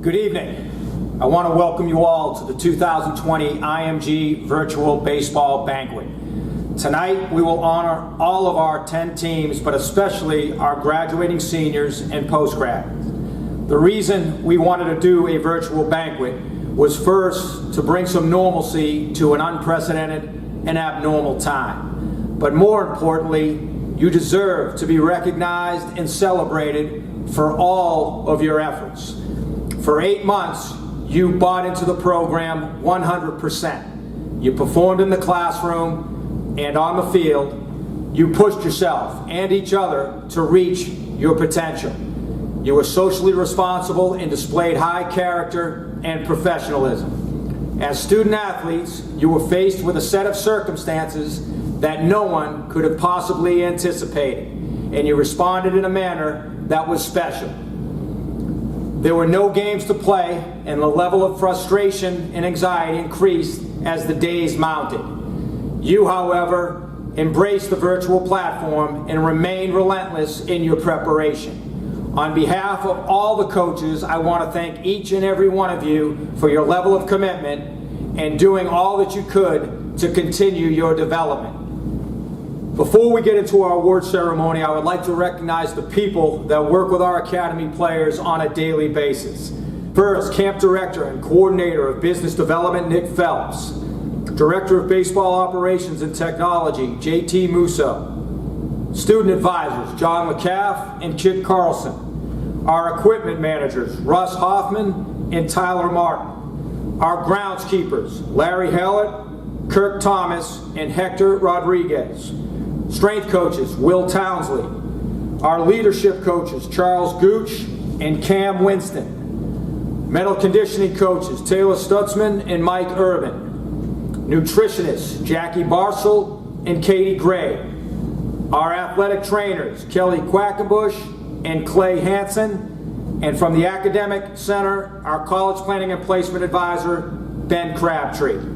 Good evening. I want to welcome you all to the 2020 IMG Virtual Baseball Banquet. Tonight, we will honor all of our 10 teams, but especially our graduating seniors and postgrad. The reason we wanted to do a virtual banquet was first to bring some normalcy to an unprecedented and abnormal time. But more importantly, you deserve to be recognized and celebrated for all of your efforts. For 8 months, you bought into the program 100%. You performed in the classroom and on the field. You pushed yourself and each other to reach your potential. You were socially responsible and displayed high character and professionalism. As student athletes, you were faced with a set of circumstances that no one could have possibly anticipated, and you responded in a manner that was special. There were no games to play, and the level of frustration and anxiety increased as the days mounted. You, however, embraced the virtual platform and remained relentless in your preparation. On behalf of all the coaches, I want to thank each and every one of you for your level of commitment and doing all that you could to continue your development. Before we get into our award ceremony, I would like to recognize the people that work with our Academy players on a daily basis. First, Camp Director and Coordinator of Business Development, Nick Phelps. Director of Baseball Operations and Technology, JT Musso. Student Advisors, John McCaff and Kit Carlson. Our Equipment Managers, Russ Hoffman and Tyler Martin. Our Groundskeepers, Larry Hellett, Kirk Thomas, and Hector Rodriguez. Strength coaches, Will Townsley. Our leadership coaches, Charles Gooch and Cam Winston. Mental conditioning coaches, Taylor Stutzman and Mike Urban. Nutritionists, Jackie Barcel and Katie Gray. Our athletic trainers, Kelly Quackenbush and Clay Hansen. And from the Academic Center, our college planning and placement advisor, Ben Crabtree.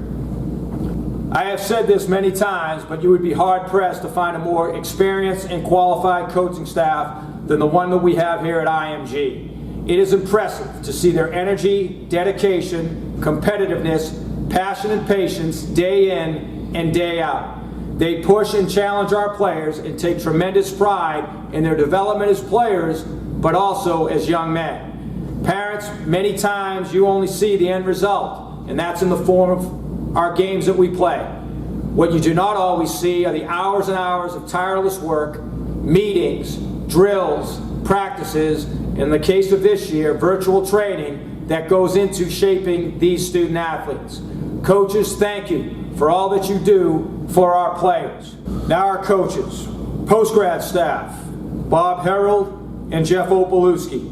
I have said this many times, but you would be hard-pressed to find a more experienced and qualified coaching staff than the one that we have here at IMG. It is impressive to see their energy, dedication, competitiveness, passion, and patience day in and day out. They push and challenge our players and take tremendous pride in their development as players, but also as young men. Parents, many times you only see the end result, and that's in the form of our games that we play. What you do not always see are the hours and hours of tireless work, meetings, drills, practices, in the case of this year, virtual training that goes into shaping these student athletes. Coaches, thank you for all that you do for our players. Now our coaches, post-grad staff, Bob Herold and Jeff Opalewski.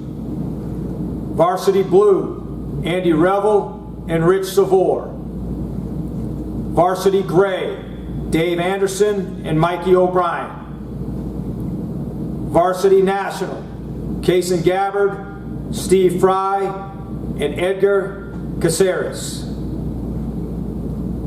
Varsity Blue, Andy Revel and Rich Savor. Varsity Gray, Dave Anderson and Mikey O'Brien. Varsity National, Kason Gabbard, Steve Fry, and Edgar Caceres.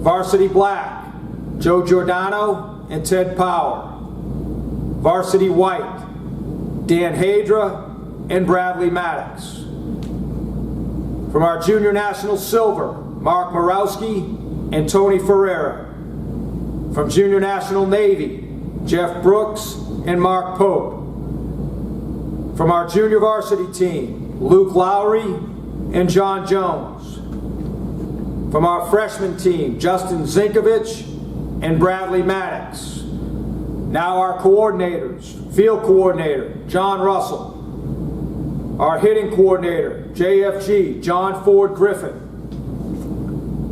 Varsity Black, Joe Giordano and Ted Power. Varsity White, Dan Hadra and Bradley Maddox. From our Junior National Silver, Mark Morawski and Tony Ferreira. From Junior National Navy, Jeff Brooks and Mark Pope. From our junior varsity team, Luke Lowry and John Jones. From our freshman team, Justin Zinkovich and Bradley Maddox. Now our coordinators, field coordinator, John Russell. Our hitting coordinator, JFG, John Ford Griffin.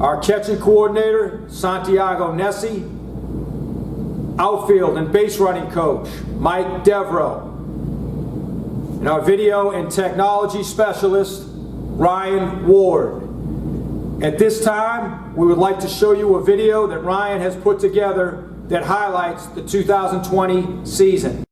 Our catching coordinator, Santiago Nessi. Outfield and base running coach, Mike Devereaux. And our video and technology specialist, Ryan Ward. At this time, we would like to show you a video that Ryan has put together that highlights the 2020 season.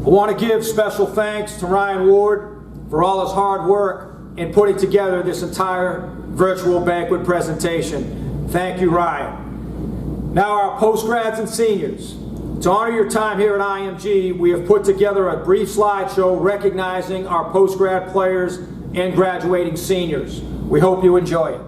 I want to give special thanks to Ryan Ward for all his hard work in putting together this entire virtual banquet presentation. Thank you, Ryan. Now our postgrads and seniors. To honor your time here at IMG, we have put together a brief slideshow recognizing our postgrad players and graduating seniors. We hope you enjoy it.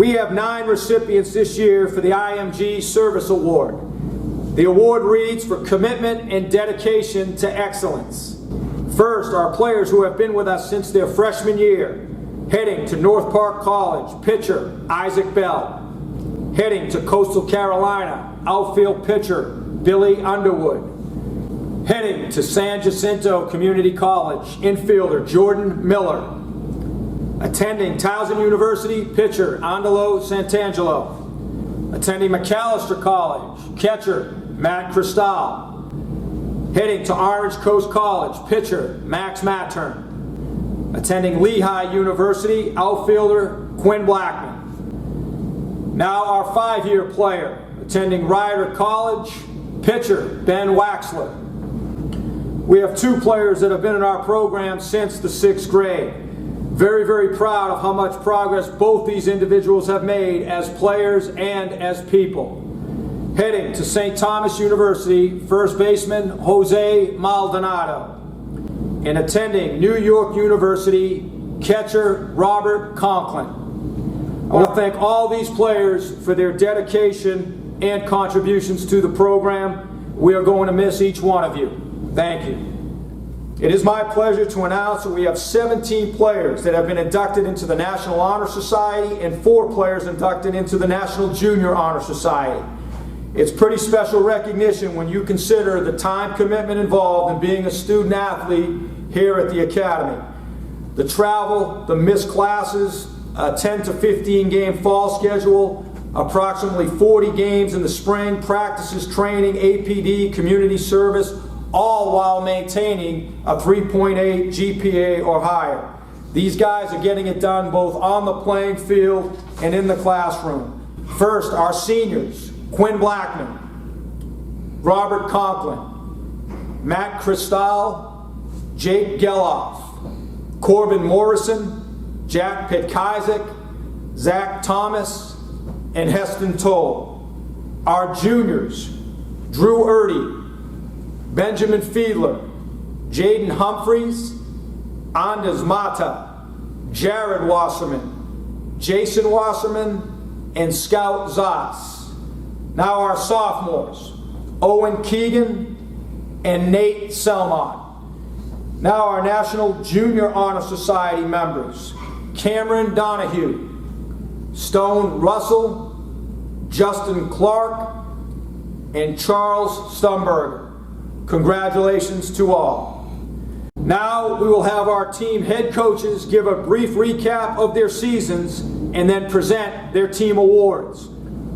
We have 9 recipients this year for the IMG Service Award. The award reads for commitment and dedication to excellence. First, our players who have been with us since their freshman year. Heading to North Park College, pitcher Isaac Bell. Heading to Coastal Carolina, outfield pitcher Billy Underwood. Heading to San Jacinto Community College, infielder Jordan Miller. Attending Towson University, pitcher Andalo Santangelo. Attending McAllister College, catcher Matt Cristal. Heading to Orange Coast College, pitcher Max Mattern. Attending Lehigh University, outfielder Quinn Blackman. Now our 5-year player, attending Rider College, pitcher Ben Waxler. We have 2 players that have been in our program since the 6th grade. Very, very proud of how much progress both these individuals have made as players and as people. Heading to St. Thomas University, first baseman Jose Maldonado. And attending New York University, catcher Robert Conklin. I want to thank all these players for their dedication and contributions to the program. We are going to miss each one of you. Thank you. It is my pleasure to announce that we have 17 players that have been inducted into the National Honor Society and 4 players inducted into the National Junior Honor Society. It's pretty special recognition when you consider the time commitment involved in being a student athlete here at the Academy. The travel, the missed classes, a 10 to 15 game fall schedule, approximately 40 games in the spring, practices, training, APD, community service, all while maintaining a 3.8 GPA or higher. These guys are getting it done both on the playing field and in the classroom. First, our seniors. Quinn Blackman, Robert Conklin, Matt Cristal, Jake Gelof, Corbin Morrison, Jack Pitkazik, Zach Thomas, and Heston Toll. Our juniors, Drew Erdy, Benjamin Fiedler, Jaden Humphreys, Anders Mata, Jared Wasserman, Jason Wasserman, and Scout Zoss. Now our sophomores, Owen Keegan and Nate Selmon. Now our National Junior Honor Society members, Cameron Donahue, Stone Russell, Justin Clark, and Charles Stumberger. Congratulations to all. Now we will have our team head coaches give a brief recap of their seasons and then present their team awards.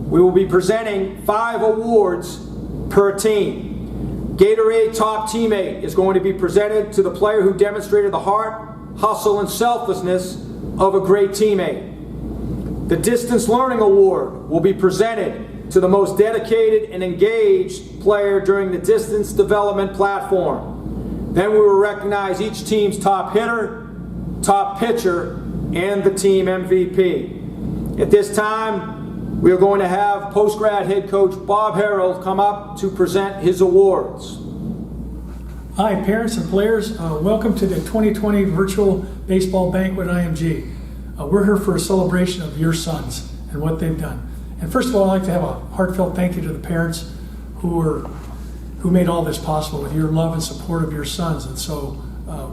We will be presenting 5 awards per team. Gatorade Top Teammate is going to be presented to the player who demonstrated the heart, hustle, and selflessness of a great teammate. The Distance Learning Award will be presented to the most dedicated and engaged player during the distance development platform. Then we will recognize each team's top hitter, top pitcher, and the team MVP. At this time, we are going to have post-grad head coach Bob Harold come up to present his awards. Hi, parents and players. Welcome to the 2020 Virtual Baseball Banquet IMG. We're here for a celebration of your sons and what they've done. And first of all, I'd like to have a heartfelt thank you to the parents who made all this possible with your love and support of your sons. And so,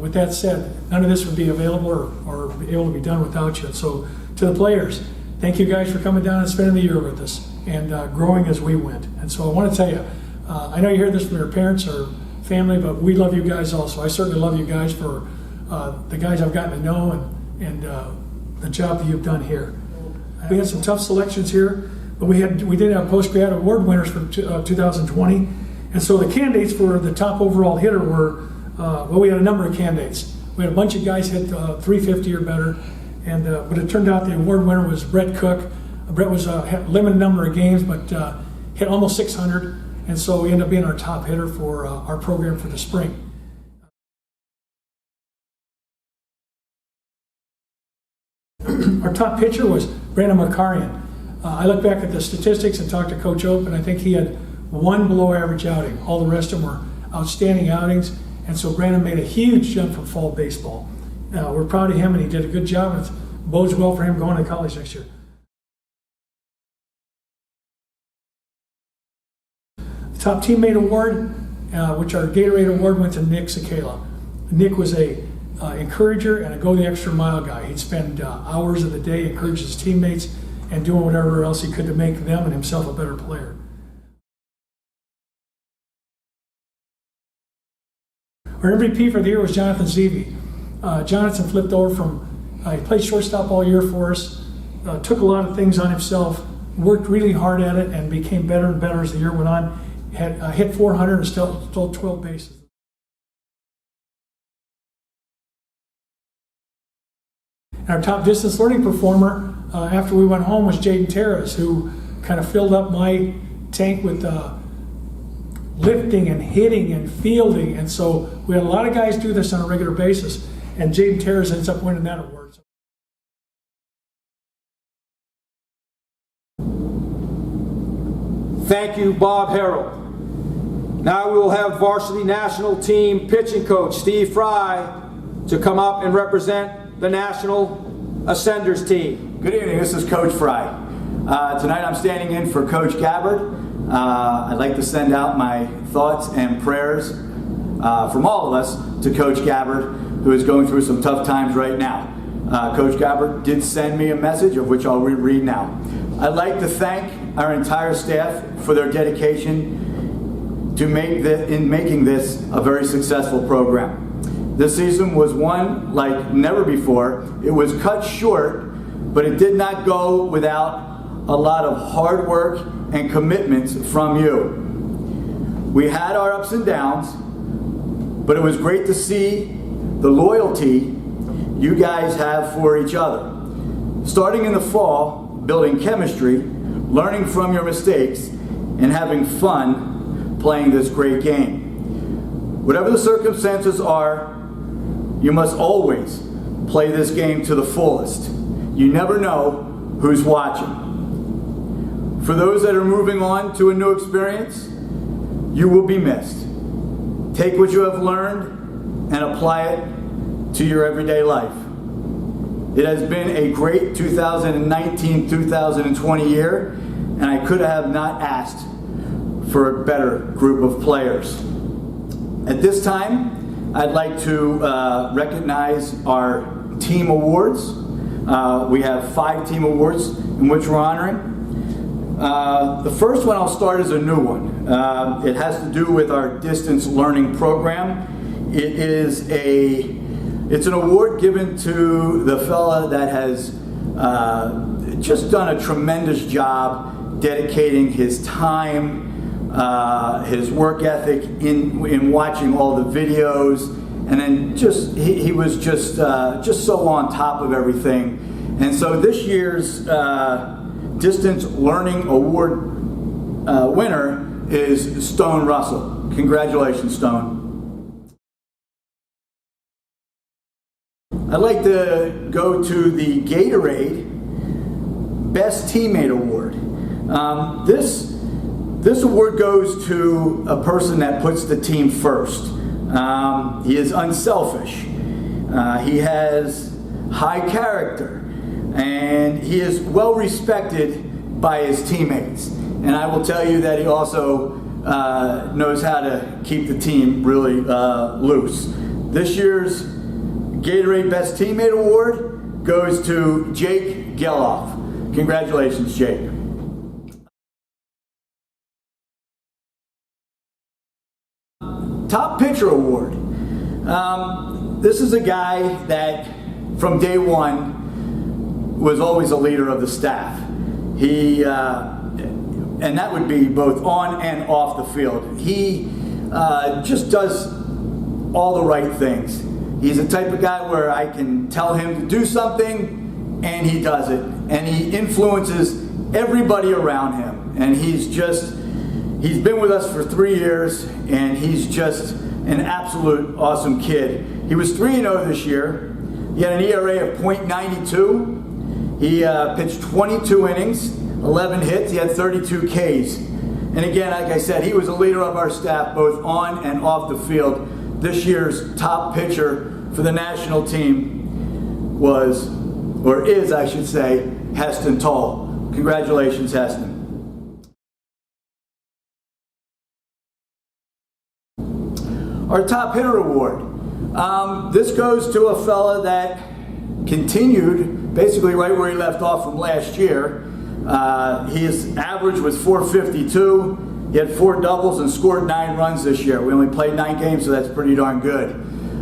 with that said, none of this would be available or be able to be done without you. And so, to the players, thank you guys for coming down and spending the year with us and growing as we went. And so I want to tell you, I know you heard this from your parents or family, but we love you guys also. I certainly love you guys for the guys I've gotten to know and the job that you've done here. We had some tough selections here, but we did have post-grad award winners for 2020. And so the candidates for the top overall hitter were, we had a number of candidates. We had a bunch of guys hit 350 or better. And but it turned out the award winner was Brett Cook. Brett was had a limited number of games, but hit almost 600, and so he ended up being our top hitter for our program for the spring. Our top pitcher was Brandon Makarian. I look back at the statistics and talked to Coach Ope, and I think he had 1 below-average outing. All the rest of them were outstanding outings, and so Brandon made a huge jump from fall baseball. We're proud of him, and he did a good job, and it bodes well for him going to college next year. Top Teammate Award, which our Gatorade Award, went to Nick Sakala. Nick was a encourager and a go the extra mile guy. He'd spend hours of the day encouraging his teammates and doing whatever else he could to make them and himself a better player. Our MVP for the year was Jonathan Zeeby. Jonathan flipped over from, he played shortstop all year for us, took a lot of things on himself, worked really hard at it, and became better and better as the year went on. Had hit 400 and stole 12 bases. Our top distance learning performer after we went home was Jaden Humphreys, who kind of filled up my tank with lifting and hitting and fielding. And so we had a lot of guys do this on a regular basis, and Jaden Humphreys ends up winning that award. Thank you, Bob Harrell. Now we will have varsity national team pitching coach Steve Fry to come up and represent the National Ascenders team. Good evening, this is Coach Fry. Tonight I'm standing in for Coach Gabbard. I'd like to send out my thoughts and prayers from all of us to Coach Gabbard, who is going through some tough times right now. Coach Gabbard did send me a message, of which I'll read now. I'd like to thank our entire staff for their dedication to making this a very successful program. This season was one like never before. It was cut short, but it did not go without a lot of hard work and commitments from you. We had our ups and downs, but it was great to see the loyalty you guys have for each other. Starting in the fall, building chemistry, learning from your mistakes, and having fun playing this great game. Whatever the circumstances are, you must always play this game to the fullest. You never know who's watching. For those that are moving on to a new experience, you will be missed. Take what you have learned and apply it to your everyday life. It has been a great 2019-2020 year, and I could have not asked for a better group of players. At this time, I'd like to recognize our team awards. We have 5 team awards in which we're honoring. The first one I'll start is a new one. It has to do with our distance learning program. It's an award given to the fella that has just done a tremendous job dedicating his time, his work ethic in watching all the videos, and then he was just so on top of everything. And so this year's Distance Learning Award winner is Stone Russell. Congratulations, Stone. I'd like to go to the Gatorade Best Teammate Award. This award goes to a person that puts the team first. He is unselfish. He has high character, and he is well respected by his teammates. And I will tell you that he also knows how to keep the team really loose. This year's Gatorade Best Teammate Award goes to Jake Gelof. Congratulations, Jake. Top Pitcher Award. This is a guy that from day one was always a leader of the staff. And that would be both on and off the field. He just does all the right things. He's the type of guy where I can tell him to do something and he does it. And he influences everybody around him. And he's been with us for 3 years, and he's just an absolute awesome kid. He was 3-0 this year. He had an ERA of .92. He pitched 22 innings, 11 hits. He had 32 Ks. And again, like I said, he was a leader of our staff both on and off the field. This year's top pitcher for the national team is, I should say, Heston Toll. Congratulations, Heston. our top hitter award. This goes to a fella that continued basically right where he left off from last year. His average was .452. He had 4 doubles and scored 9 runs this year. We only played 9 games, so that's pretty darn good.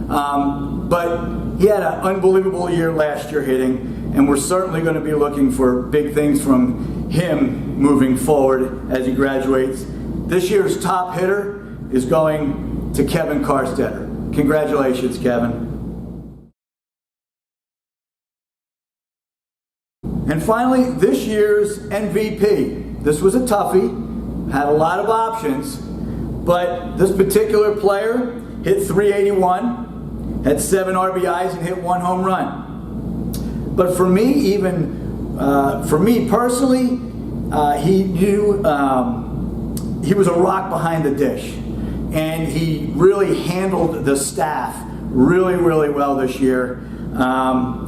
But he had an unbelievable year last year hitting, and we're certainly going to be looking for big things from him moving forward as he graduates. This year's top hitter is going to Kevin Carstetter. Congratulations, Kevin. And finally, this year's MVP. This was a toughie, had a lot of options, but this particular player hit .381, had 7 RBIs and hit 1 home run. But for me, for me personally, he was a rock behind the dish, and he really handled the staff really, really well this year.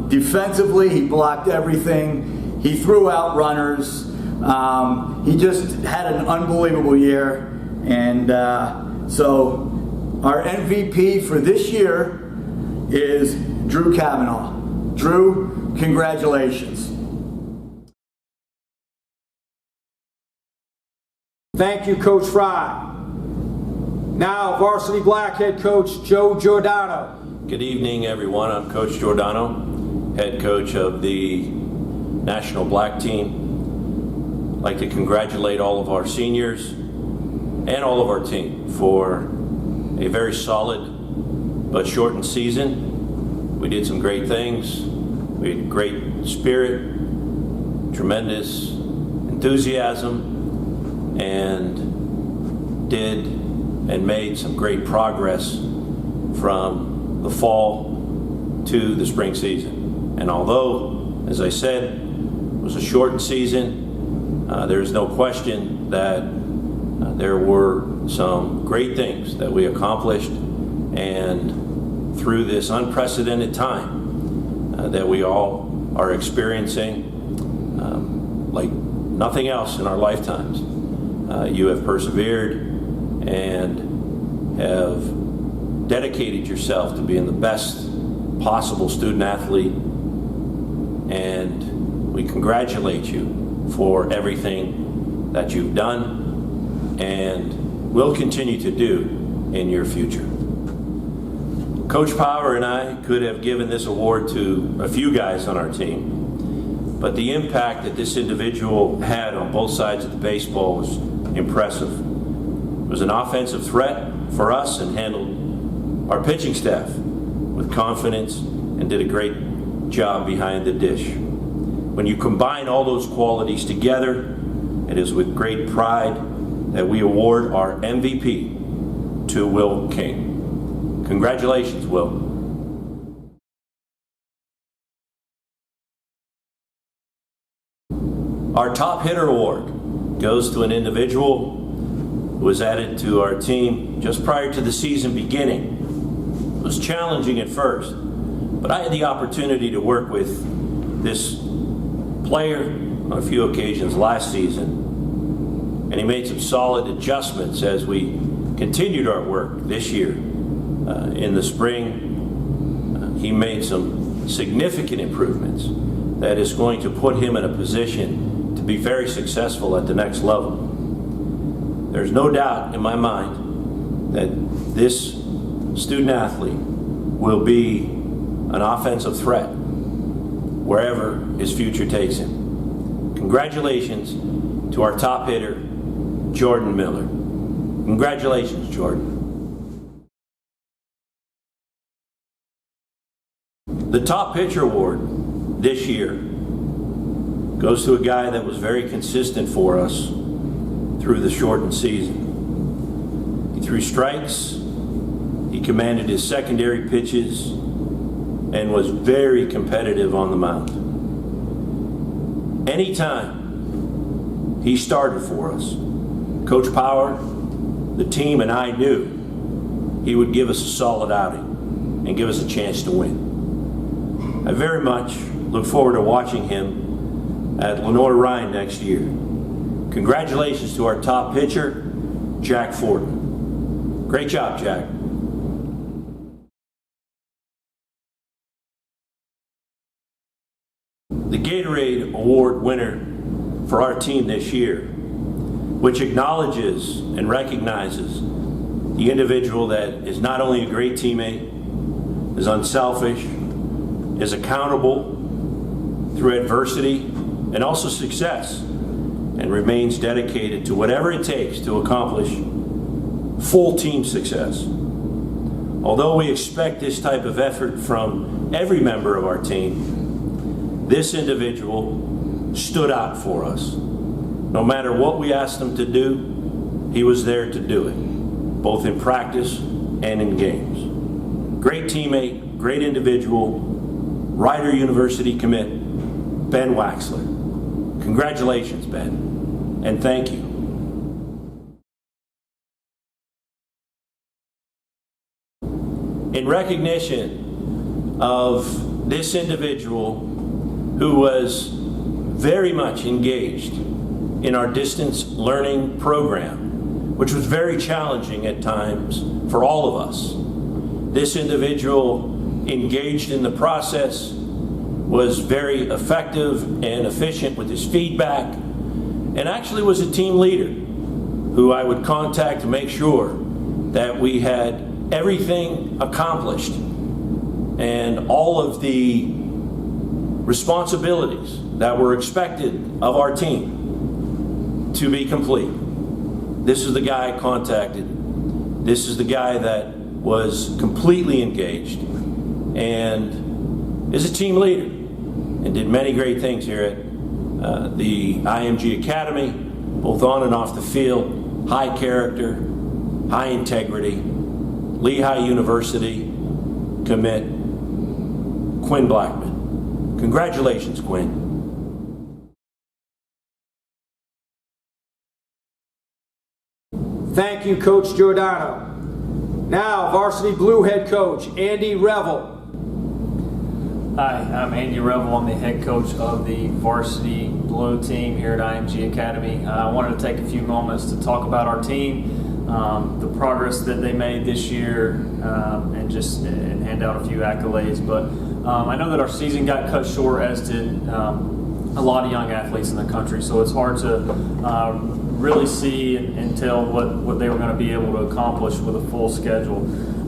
Defensively, he blocked everything. He threw out runners. He just had an unbelievable year. And so our MVP for this year is Drew Cavanaugh. Drew, congratulations. Thank you, Coach Fry. Now, Varsity Black head coach Joe Giordano. Good evening, everyone. I'm Coach Giordano, head coach of the National Black Team. I'd like to congratulate all of our seniors and all of our team for a very solid but shortened season. We did some great things. We had great spirit, tremendous enthusiasm, and did and made some great progress from the fall to the spring season. And although, as I said, it was a shortened season, there's no question that there were some great things that we accomplished, and through this unprecedented time that we all are experiencing, like nothing else in our lifetimes, you have persevered and have dedicated yourself to being the best possible student athlete, and we congratulate you for everything that you've done and will continue to do in your future. Coach Power and I could have given this award to a few guys on our team, but the impact that this individual had on both sides of the baseball was impressive. It was an offensive threat for us and handled our pitching staff with confidence and did a great job behind the dish. When you combine all those qualities together, it is with great pride that we award our MVP to Will King. Congratulations, Will. Our top hitter award goes to an individual who was added to our team just prior to the season beginning. It was challenging at first, but I had the opportunity to work with this player on a few occasions last season, and he made some solid adjustments as we continued our work this year. In the spring, he made some significant improvements that is going to put him in a position to be very successful at the next level. There's no doubt in my mind that this student athlete will be an offensive threat wherever his future takes him. Congratulations to our top hitter, Jordan Miller. Congratulations, Jordan. The top pitcher award this year goes to a guy that was very consistent for us through the shortened season. He threw strikes, he commanded his secondary pitches, and was very competitive on the mound. Anytime he started for us, Coach Power, the team, and I knew he would give us a solid outing and give us a chance to win. I very much look forward to watching him at Lenore Rhine next year. Congratulations to our top pitcher, Jack Fortin. Great job, Jack. winner for our team this year, which acknowledges and recognizes the individual that is not only a great teammate, is unselfish, is accountable through adversity and also success, and remains dedicated to whatever it takes to accomplish full team success. Although we expect this type of effort from every member of our team, this individual stood out for us. No matter what we asked him to do, he was there to do it, both in practice and in games. Great teammate, great individual, Rider University commit, Ben Waxler. Congratulations, Ben, and thank you. In recognition of this individual who was very much engaged in our distance learning program, which was very challenging at times for all of us. This individual engaged in the process, was very effective and efficient with his feedback, and actually was a team leader who I would contact to make sure that we had everything accomplished and all of the responsibilities that were expected of our team to be complete. This is the guy I contacted. This is the guy that was completely engaged and is a team leader and did many great things here at the IMG Academy, both on and off the field. High character, high integrity. Lehigh University commit, Quinn Blackman. Congratulations, Quinn. Thank you, Coach Giordano. Now, Varsity Blue head coach, Andy Revel. Hi, I'm Andy Revel. I'm the head coach of the Varsity Blue team here at IMG Academy. I wanted to take a few moments to talk about our team, the progress that they made this year, and hand out a few accolades. But I know that our season got cut short, as did a lot of young athletes in the country, so it's hard to really see and tell what they were going to be able to accomplish with a full schedule.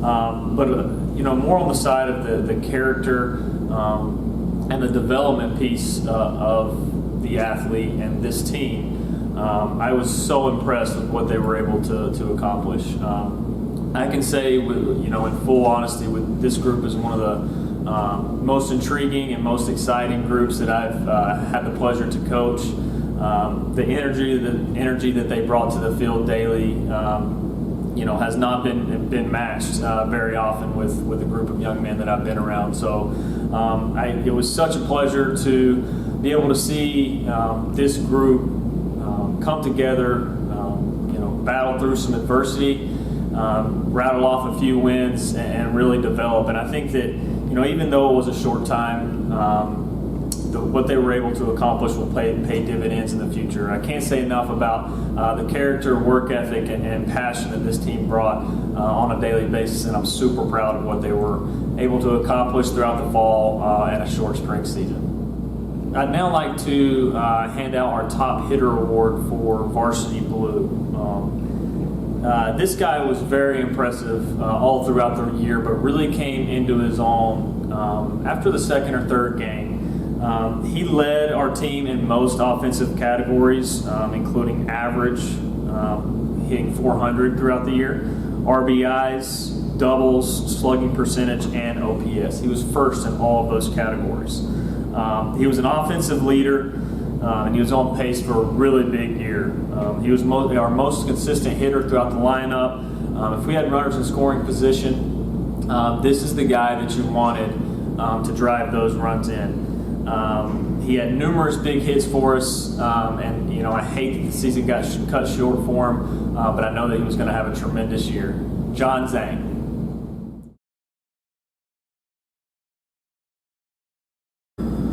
But more on the side of the character and the development piece of the athlete and this team. I was so impressed with what they were able to accomplish. I can say, in full honesty, with this group is one of the most intriguing and most exciting groups that I've had the pleasure to coach. The energy that they brought to the field daily, has not been matched very often with a group of young men that I've been around. So it was such a pleasure to be able to see this group come together, battle through some adversity, rattle off a few wins, and really develop. And I think that, even though it was a short time, what they were able to accomplish will pay dividends in the future. I can't say enough about the character, work ethic, and passion that this team brought on a daily basis, and I'm super proud of what they were able to accomplish throughout the fall and a short spring season. I'd now like to hand out our top hitter award for Varsity Blue. This guy was very impressive all throughout the year, but really came into his own after the second or third game. He led our team in most offensive categories, including average, hitting 400 throughout the year, RBIs, doubles, slugging percentage, and OPS. He was first in all of those categories. He was an offensive leader, and he was on pace for a really big year. He was our most consistent hitter throughout the lineup. If we had runners in scoring position, this is the guy that you wanted to drive those runs in. He had numerous big hits for us, and I hate that the season got cut short for him, but I know that he was going to have a tremendous year. John Zhang.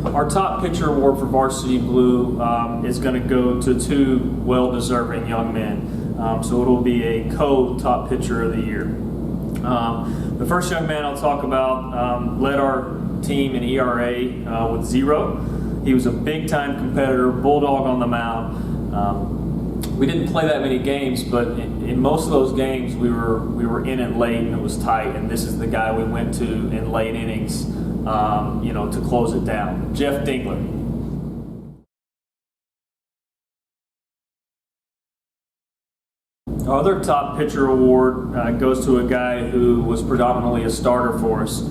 Our top pitcher award for Varsity Blue is going to go to two well-deserving young men, so it'll be a co-top pitcher of the year. The first young man I'll talk about led our team in ERA with 0. He was a big-time competitor, bulldog on the mound. We didn't play that many games, but in most of those games, we were in it late and it was tight. And this is the guy we went to in late innings, to close it down. Jeff Dingler. Our other top pitcher award goes to a guy who was predominantly a starter for us.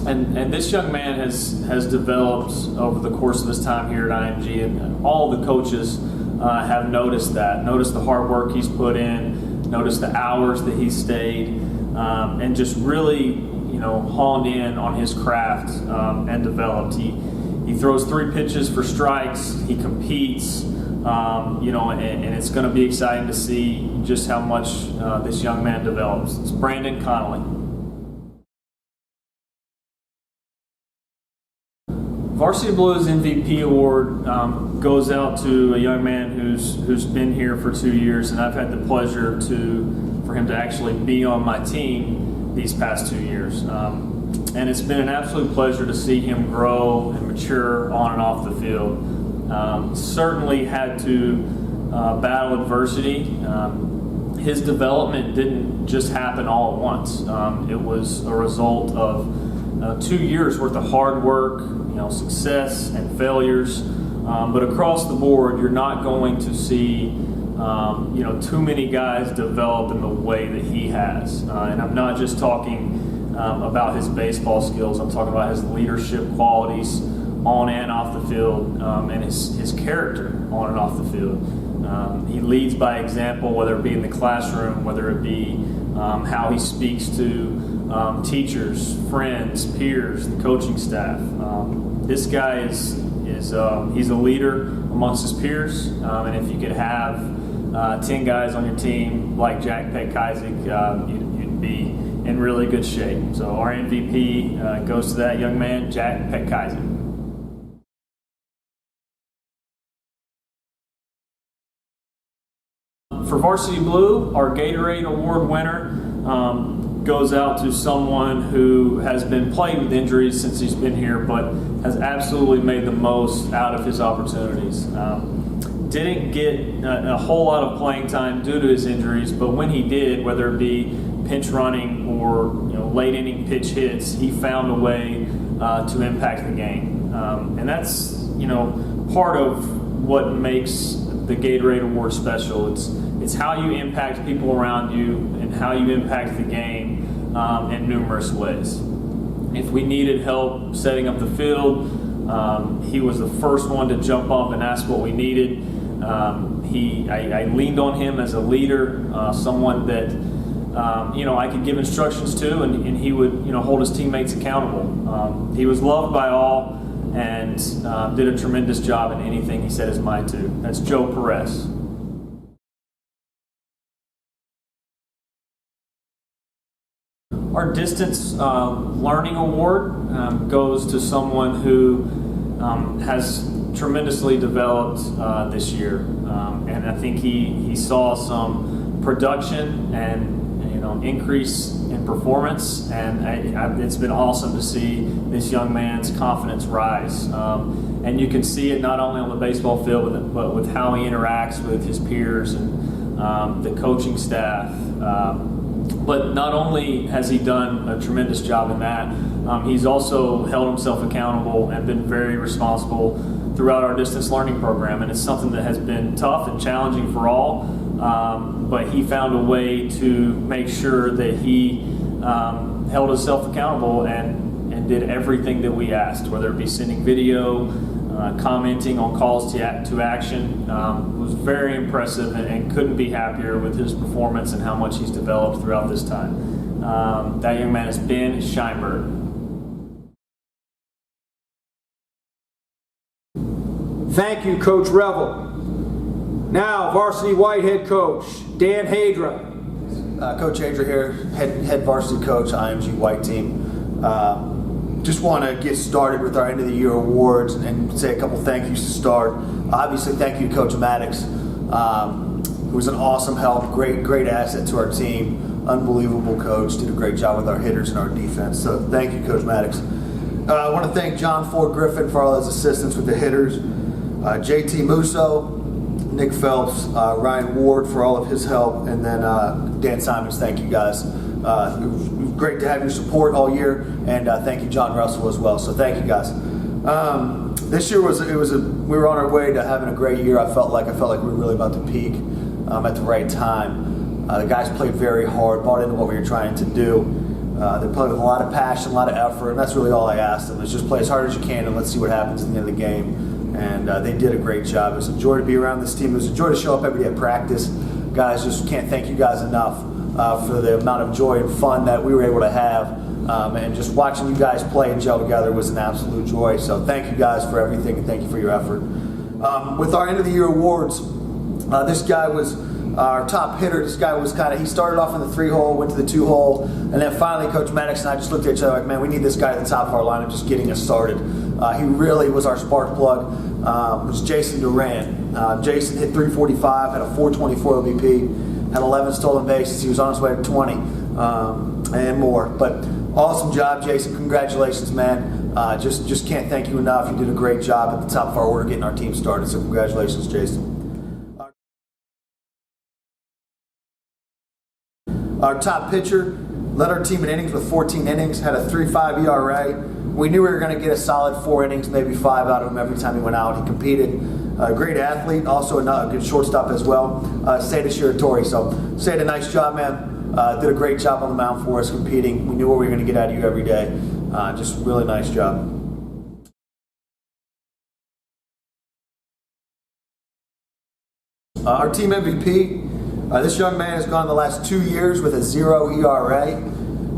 And this young man has developed over the course of his time here at IMG, and all the coaches have noticed the hard work he's put in, noticed the hours that he stayed, and just really, honed in on his craft and developed. He throws 3 pitches for strikes. He competes, and it's going to be exciting to see just how much this young man develops. It's Brandon Connolly. Varsity Blues MVP award goes out to a young man who's been here for 2 years, and I've had the pleasure for him to actually be on my team these past 2 years. And it's been an absolute pleasure to see him grow and mature on and off the field. Certainly had to battle adversity. His development didn't just happen all at once. It was a result of 2 years worth of hard work, success and failures. But across the board, you're not going to see too many guys develop in the way that he has. And I'm not just talking about his baseball skills. I'm talking about his leadership qualities on and off the field, and his character on and off the field. He leads by example, whether it be in the classroom, whether it be how he speaks to teachers, friends, peers, the coaching staff. This guy is he's a leader amongst his peers, and if you could have 10 guys on your team like Jack Peck-Isaac, you'd be in really good shape. So our MVP goes to that young man, Jack Peck-Isaac. For Varsity Blue, our Gatorade Award winner goes out to someone who has been plagued with injuries since he's been here, but has absolutely made the most out of his opportunities. Didn't get a whole lot of playing time due to his injuries, but when he did, whether it be pinch running or late inning pitch hits, he found a way to impact the game, and that's part of what makes the Gatorade Award special. It's how you impact people around you and how you impact the game in numerous ways. If we needed help setting up the field, he was the first one to jump up and ask what we needed. I leaned on him as a leader, someone that I could give instructions to, and he would hold his teammates accountable. He was loved by all and did a tremendous job in anything he set his mind to. That's Joe Perez. Our Distance Learning Award goes to someone who has tremendously developed this year, and I think he saw some production and increase in performance, and it's been awesome to see this young man's confidence rise. And you can see it not only on the baseball field, but with how he interacts with his peers and the coaching staff. But not only has he done a tremendous job in that, he's also held himself accountable and been very responsible throughout our distance learning program. And it's something that has been tough and challenging for all, but he found a way to make sure that he held himself accountable and did everything that we asked, whether it be sending video, commenting on calls to action. It was very impressive and couldn't be happier with his performance and how much he's developed throughout this time. That young man is Ben Scheinberg. Thank you, Coach Revel. Now, varsity white head coach, Dan Hadra. Coach Hadra here, head varsity coach, IMG white team. Just want to get started with our end of the year awards and say a couple thank yous to start. Obviously, thank you to Coach Maddox, who was an awesome help, great asset to our team, unbelievable coach, did a great job with our hitters and our defense. So thank you, Coach Maddox. I want to thank John Ford Griffin for all his assistance with the hitters, JT Musso, Nick Phelps, Ryan Ward for all of his help, and then Dan Simons. Thank you guys. It was great to have your support all year, and thank you, John Russell, as well. So thank you guys. This year we were on our way to having a great year. I felt like we were really about to peak at the right time. The guys played very hard, bought into what we were trying to do. They played with a lot of passion, a lot of effort, and that's really all I asked them, is just play as hard as you can and let's see what happens at the end of the game. And they did a great job. It was a joy to be around this team. It was a joy to show up every day at practice. Guys, just can't thank you guys enough for the amount of joy and fun that we were able to have. And just watching you guys play and gel together was an absolute joy. So thank you guys for everything, and thank you for your effort. With our end of the year awards, this guy was our top hitter. This guy was he started off in the 3-hole, went to the 2-hole, and then finally Coach Maddox and I just looked at each other like, man, we need this guy at the top of our lineup just getting us started. He really was our spark plug. It was Jason Duran. Jason hit 345, had a 424 OBP, had 11 stolen bases. He was on his way to 20 and more. But awesome job, Jason. Congratulations, man. Just can't thank you enough. You did a great job at the top of our order getting our team started. So congratulations, Jason. Our top pitcher led our team in innings with 14 innings, had a 3.5 ERA. We knew we were going to get a solid 4 innings, maybe 5 out of him every time he went out. He competed. A great athlete, also a good shortstop as well. Seda Shiratori. So, Seda, nice job, man. Did a great job on the mound for us competing. We knew what we were going to get out of you every day. Just really nice job. Our team MVP. This young man has gone the last 2 years with a 0 ERA.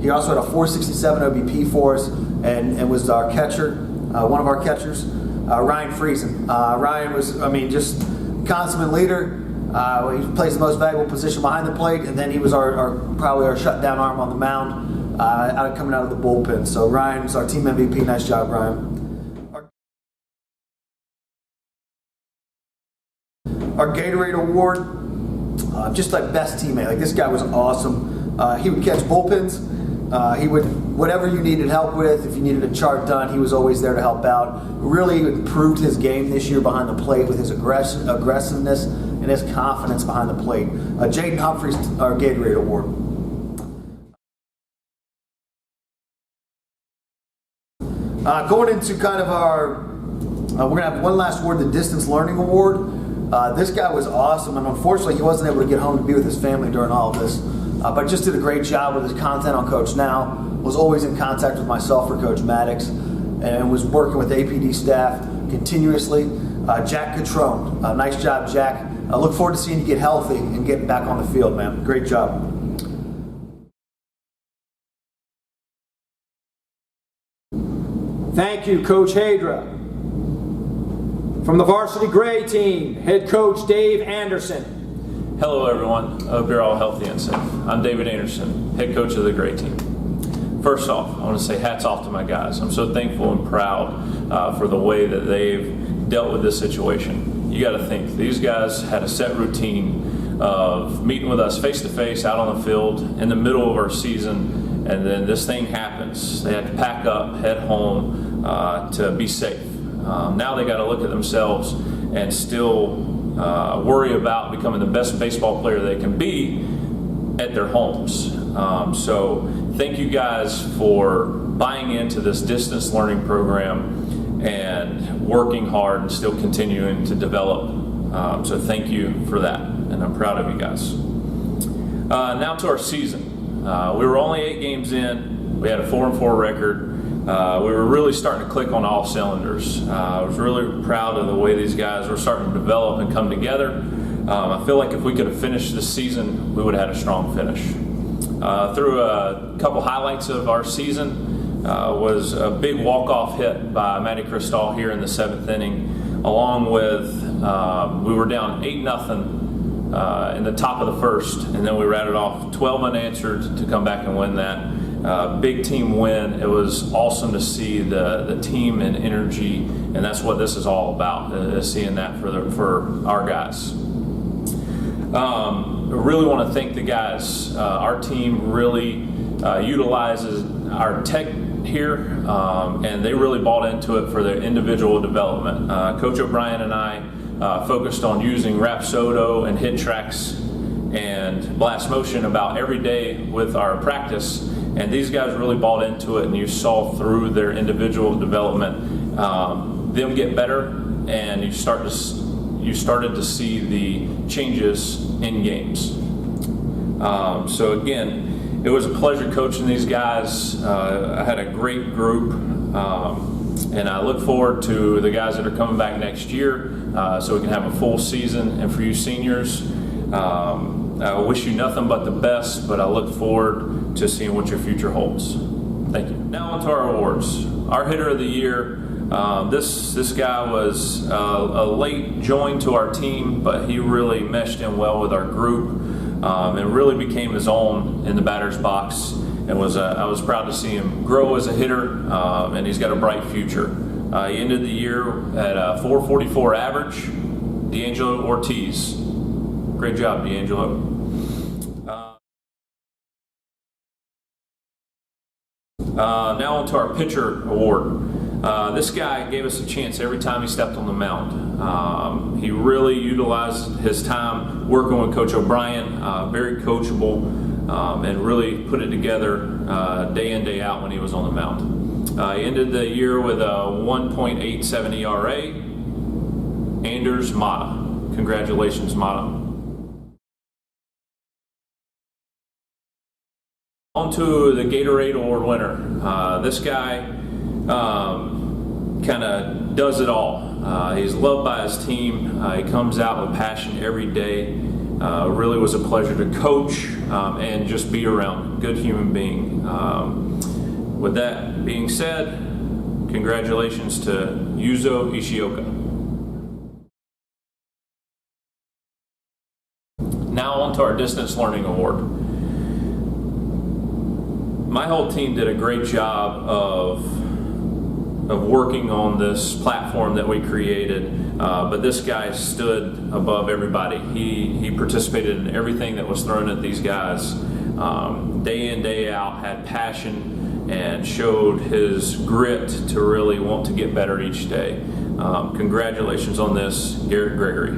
He also had a 467 OBP for us and was our catcher, one of our catchers, Ryan Friesen. Ryan was, just consummate leader. He plays the most valuable position behind the plate, and then he was probably our shutdown arm on the mound, coming out of the bullpen. So Ryan was our team MVP. Nice job, Ryan. Our Gatorade Award. Just like best teammate. Like, this guy was awesome. He would catch bullpens. He would, whatever you needed help with, if you needed a chart done, he was always there to help out. Really improved his game this year behind the plate with his aggressiveness and his confidence behind the plate. Jaden Humphreys, our Gatorade Award. Going into kind of our, we're going to have one last award, the Distance Learning Award. This guy was awesome, and unfortunately he wasn't able to get home to be with his family during all of this, but just did a great job with his content on Coach Now, was always in contact with myself or Coach Maddox, and was working with the APD staff continuously. Jack Catrone, nice job, Jack. I look forward to seeing you get healthy and getting back on the field, man. Great job. Thank you, Coach Hadra. From the varsity gray team, head coach Dave Anderson. Hello, everyone. I hope you're all healthy and safe. I'm David Anderson, head coach of the gray team. First off, I want to say hats off to my guys. I'm so thankful and proud for the way that they've dealt with this situation. You got to think, these guys had a set routine of meeting with us face-to-face out on the field in the middle of our season, and then this thing happens. They had to pack up, head home to be safe. Now they got to look at themselves and still worry about becoming the best baseball player they can be at their homes. So thank you guys for buying into this distance learning program and working hard and still continuing to develop. So thank you for that, and I'm proud of you guys. Now to our season. We were only 8 games in. We had a 4-4 record. We were really starting to click on all cylinders. I was really proud of the way these guys were starting to develop and come together. I feel like if we could have finished this season, we would have had a strong finish. Through a couple highlights of our season was a big walk-off hit by Matty Cristal here in the 7th inning, along with we were down 8-0 in the top of the first, and then we rattled off 12 unanswered to come back and win that. Big team win. It was awesome to see the team and energy, and that's what this is all about, is seeing that for our guys. I really want to thank the guys. Our team really utilizes our here, and they really bought into it for their individual development. Coach O'Brien and I focused on using Rapsodo and hit tracks and blast motion about every day with our practice, and these guys really bought into it, and you saw through their individual development them get better, and you started to see the changes in games. So again, it was a pleasure coaching these guys. I had a great group, and I look forward to the guys that are coming back next year, so we can have a full season. And for you seniors, I wish you nothing but the best, but I look forward to seeing what your future holds. Thank you. Now on to our awards. Our hitter of the year, this guy was a late join to our team, but he really meshed in well with our group, and really became his own in the batter's box. And I was proud to see him grow as a hitter, and he's got a bright future. He ended the year at a 444 average. D'Angelo Ortiz. Great job, D'Angelo. Now on to our pitcher award. This guy gave us a chance every time he stepped on the mound. He really utilized his time working with Coach O'Brien, very coachable, and really put it together day in, day out when he was on the mound. He ended the year with a 1.87 ERA. Anders Mata. Congratulations, Mata. On to the Gatorade Award winner. This guy kind of does it all. He's loved by his team. He comes out with passion every day. Really was a pleasure to coach and just be around. Good human being. With that being said, congratulations to Yuzo Ishioka. Now on to our Distance Learning Award. My whole team did a great job of working on this platform that we created, but this guy stood above everybody. He participated in everything that was thrown at these guys, day in, day out, had passion, and showed his grit to really want to get better each day. Congratulations on this, Garrett Gregory.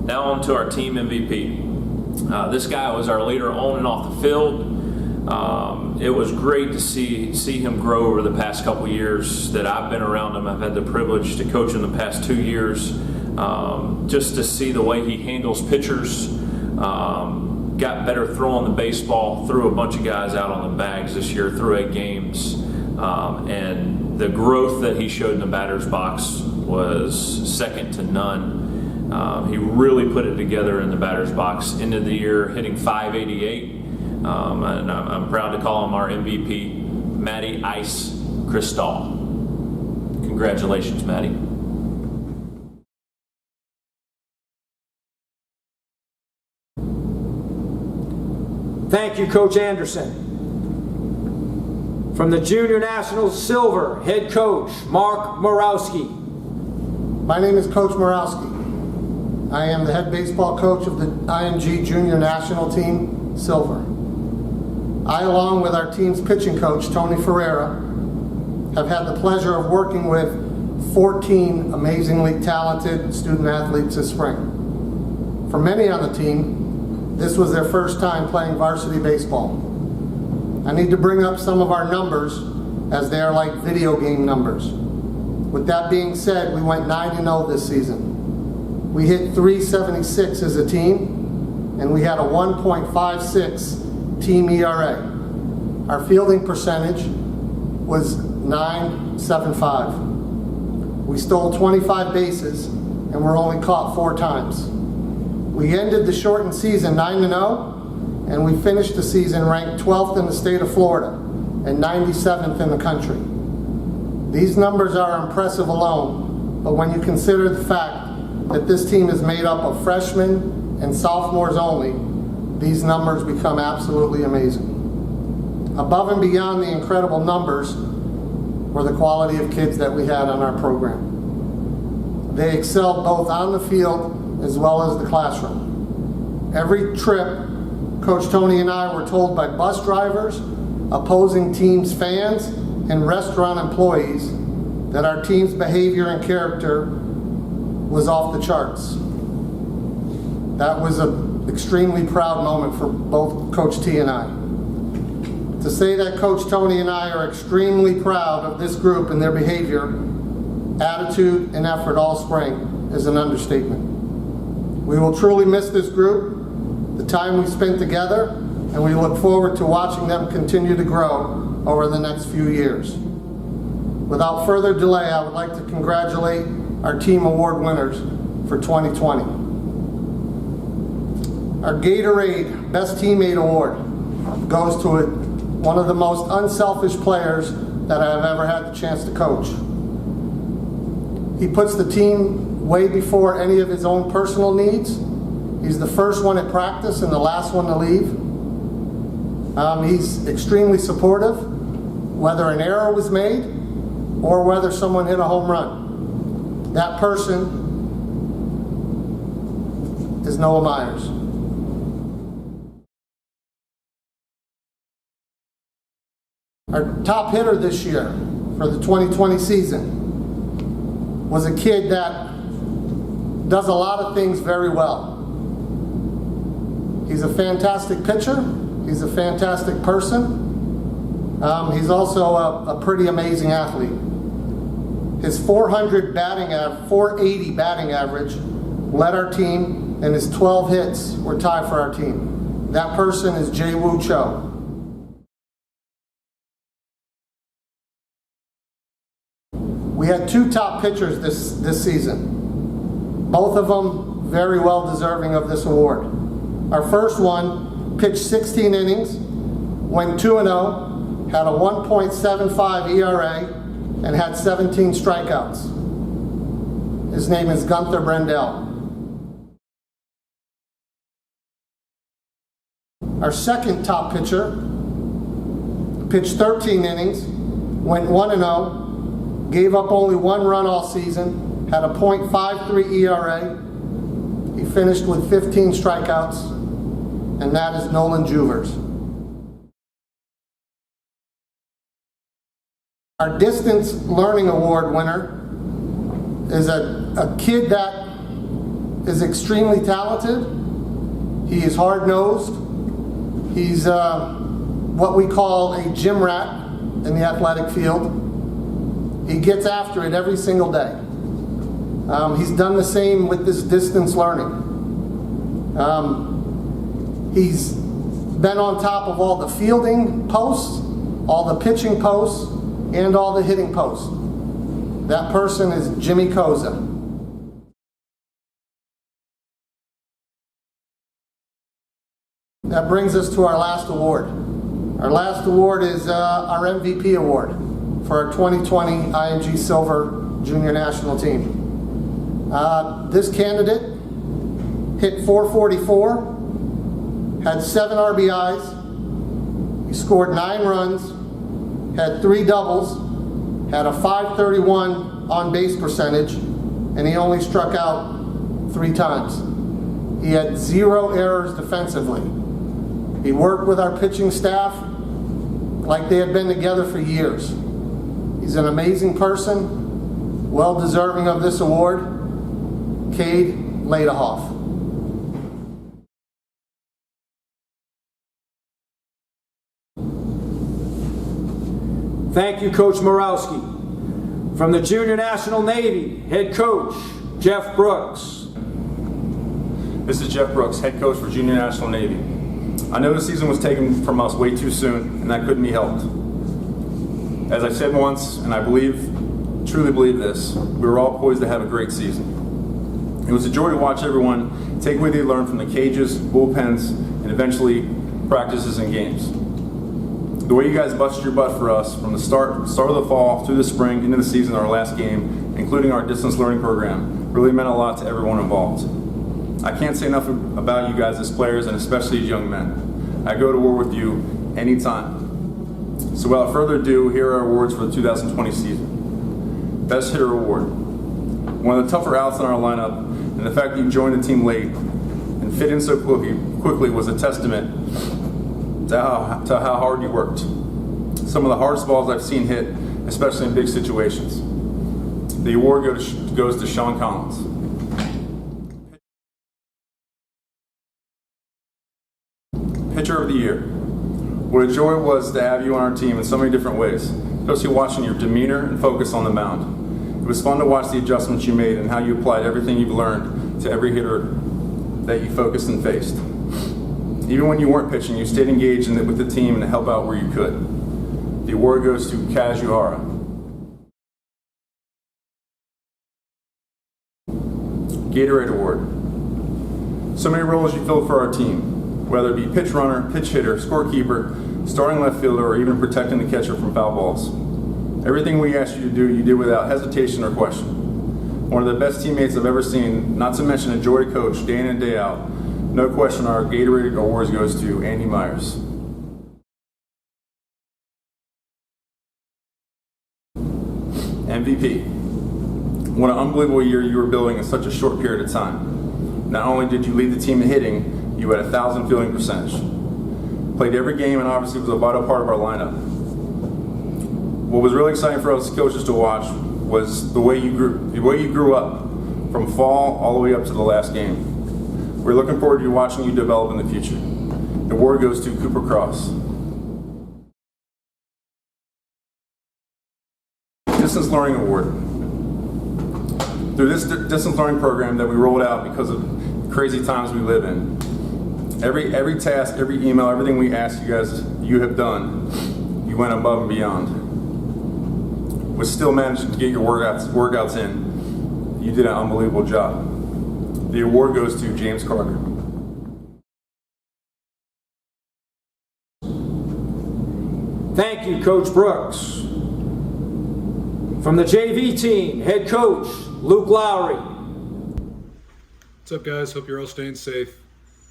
Now on to our team MVP. This guy was our leader on and off the field. It was great to see him grow over the past couple years that I've been around him. I've had the privilege to coach him the past 2 years. Just to see the way he handles pitchers, got better throwing the baseball, threw a bunch of guys out on the bags this year, threw 8 games, and the growth that he showed in the batter's box was second to none. He really put it together in the batter's box. Ended the year hitting .588, and I'm proud to call him our MVP, Matty Ice Cristal. Congratulations, Matty. Thank you, Coach Anderson. From the Junior Nationals Silver, head coach Mark Morawski. My name is Coach Morawski. I am the head baseball coach of the IMG Junior National Team, Silver. I, along with our team's pitching coach, Tony Ferreira, have had the pleasure of working with 14 amazingly talented student athletes this spring. For many on the team, this was their first time playing varsity baseball. I need to bring up some of our numbers as they are like video game numbers. With that being said, we went 9-0 this season. We hit .376 as a team, and we had a 1.56 team ERA. Our fielding percentage was .975. We stole 25 bases, and were only caught 4 times. We ended the shortened season 9-0, and we finished the season ranked 12th in the state of Florida and 97th in the country. These numbers are impressive alone, but when you consider the fact that this team is made up of freshmen and sophomores only, these numbers become absolutely amazing. Above and beyond the incredible numbers were the quality of kids that we had on our program. They excelled both on the field as well as the classroom. Every trip, Coach Tony and I were told by bus drivers, opposing teams' fans, and restaurant employees that our team's behavior and character was off the charts. That was an extremely proud moment for both Coach T and I. To say that Coach Tony and I are extremely proud of this group and their behavior, attitude, and effort all spring is an understatement. We will truly miss this group, the time we spent together, and we look forward to watching them continue to grow over the next few years. Without further delay, I would like to congratulate our team award winners for 2020. Our Gatorade Best Teammate Award goes to one of the most unselfish players that I've ever had the chance to coach. He puts the team way before any of his own personal needs. He's the first one at practice and the last one to leave. He's extremely supportive, whether an error was made or whether someone hit a home run. That person is Noah Myers. Our top hitter this year for the 2020 season was a kid that does a lot of things very well. He's a fantastic pitcher. He's a fantastic person. He's also a pretty amazing athlete. His 480 batting average led our team, and his 12 hits were tied for our team. That person is Jae-Woo Cho. We had two top pitchers this season, both of them very well deserving of this award. Our first one pitched 16 innings, went 2-0, had a 1.75 ERA, and had 17 strikeouts. His name is Gunther Brendel. Our second top pitcher pitched 13 innings, went 1-0, gave up only one run all season, had a .53 ERA. He finished with 15 strikeouts, and that is Nolan Juvers. Our Distance Learning Award winner is a kid that is extremely talented. He is hard-nosed. He's what we call a gym rat in the athletic field. He gets after it every single day. He's done the same with this distance learning. He's been on top of all the fielding posts, all the pitching posts, and all the hitting posts. That person is Jimmy Koza. That brings us to our last award. Our last award is our MVP award for our 2020 IMG Silver Junior National Team. This candidate hit .444, had 7 RBIs, he scored 9 runs, had 3 doubles, had a .531 on-base percentage, and he only struck out 3 times. He had 0 errors defensively. He worked with our pitching staff like they had been together for years. He's an amazing person, well deserving of this award. Cade Ladehoff. Thank you, Coach Morawski. From the Junior National Navy, head coach, Jeff Brooks. This is Jeff Brooks, head coach for Junior National Navy. I know the season was taken from us way too soon, and that couldn't be helped. As I said once, and I truly believe this, we were all poised to have a great season. It was a joy to watch everyone take what they learned from the cages, bullpens, and eventually practices and games. The way you guys busted your butt for us from the start of the fall through the spring into the season, our last game, including our distance learning program, really meant a lot to everyone involved. I can't say enough about you guys as players and especially as young men. I go to war with you anytime. So without further ado, here are our awards for the 2020 season. Best Hitter Award. One of the tougher outs in our lineup, and the fact that you joined the team late and fit in so quickly quickly was a testament to how hard you worked. Some of the hardest balls I've seen hit, especially in big situations. The award goes to Sean Collins. Pitcher of the Year. What a joy it was to have you on our team in so many different ways, especially watching your demeanor and focus on the mound. It was fun to watch the adjustments you made and how you applied everything you've learned to every hitter that you focused and faced. Even when you weren't pitching, you stayed engaged with the team and to help out where you could. The award goes to Kaz Uhara. Gatorade Award. So many roles you filled for our team, whether it be pitch runner, pitch hitter, scorekeeper, starting left fielder, or even protecting the catcher from foul balls. Everything we asked you to do, you did without hesitation or question. One of the best teammates I've ever seen, not to mention a joy to coach day in and day out. No question, our Gatorade Awards goes to Andy Myers. MVP. What an unbelievable year you were building in such a short period of time. Not only did you lead the team in hitting, you had 1,000 fielding percentage. Played every game and obviously was a vital part of our lineup. What was really exciting for us coaches to watch was the way you grew up from fall all the way up to the last game. We're looking forward to watching you develop in the future. The award goes to Cooper Cross. Distance Learning Award. Through this distance learning program that we rolled out because of crazy times we live in, every task, every email, everything we asked you guys, you have done. You went above and beyond. Was still managing to get your workouts in. You did an unbelievable job. The award goes to James Carter. Thank you, Coach Brooks. From the JV team, head coach Luke Lowry. What's up, guys? Hope you're all staying safe.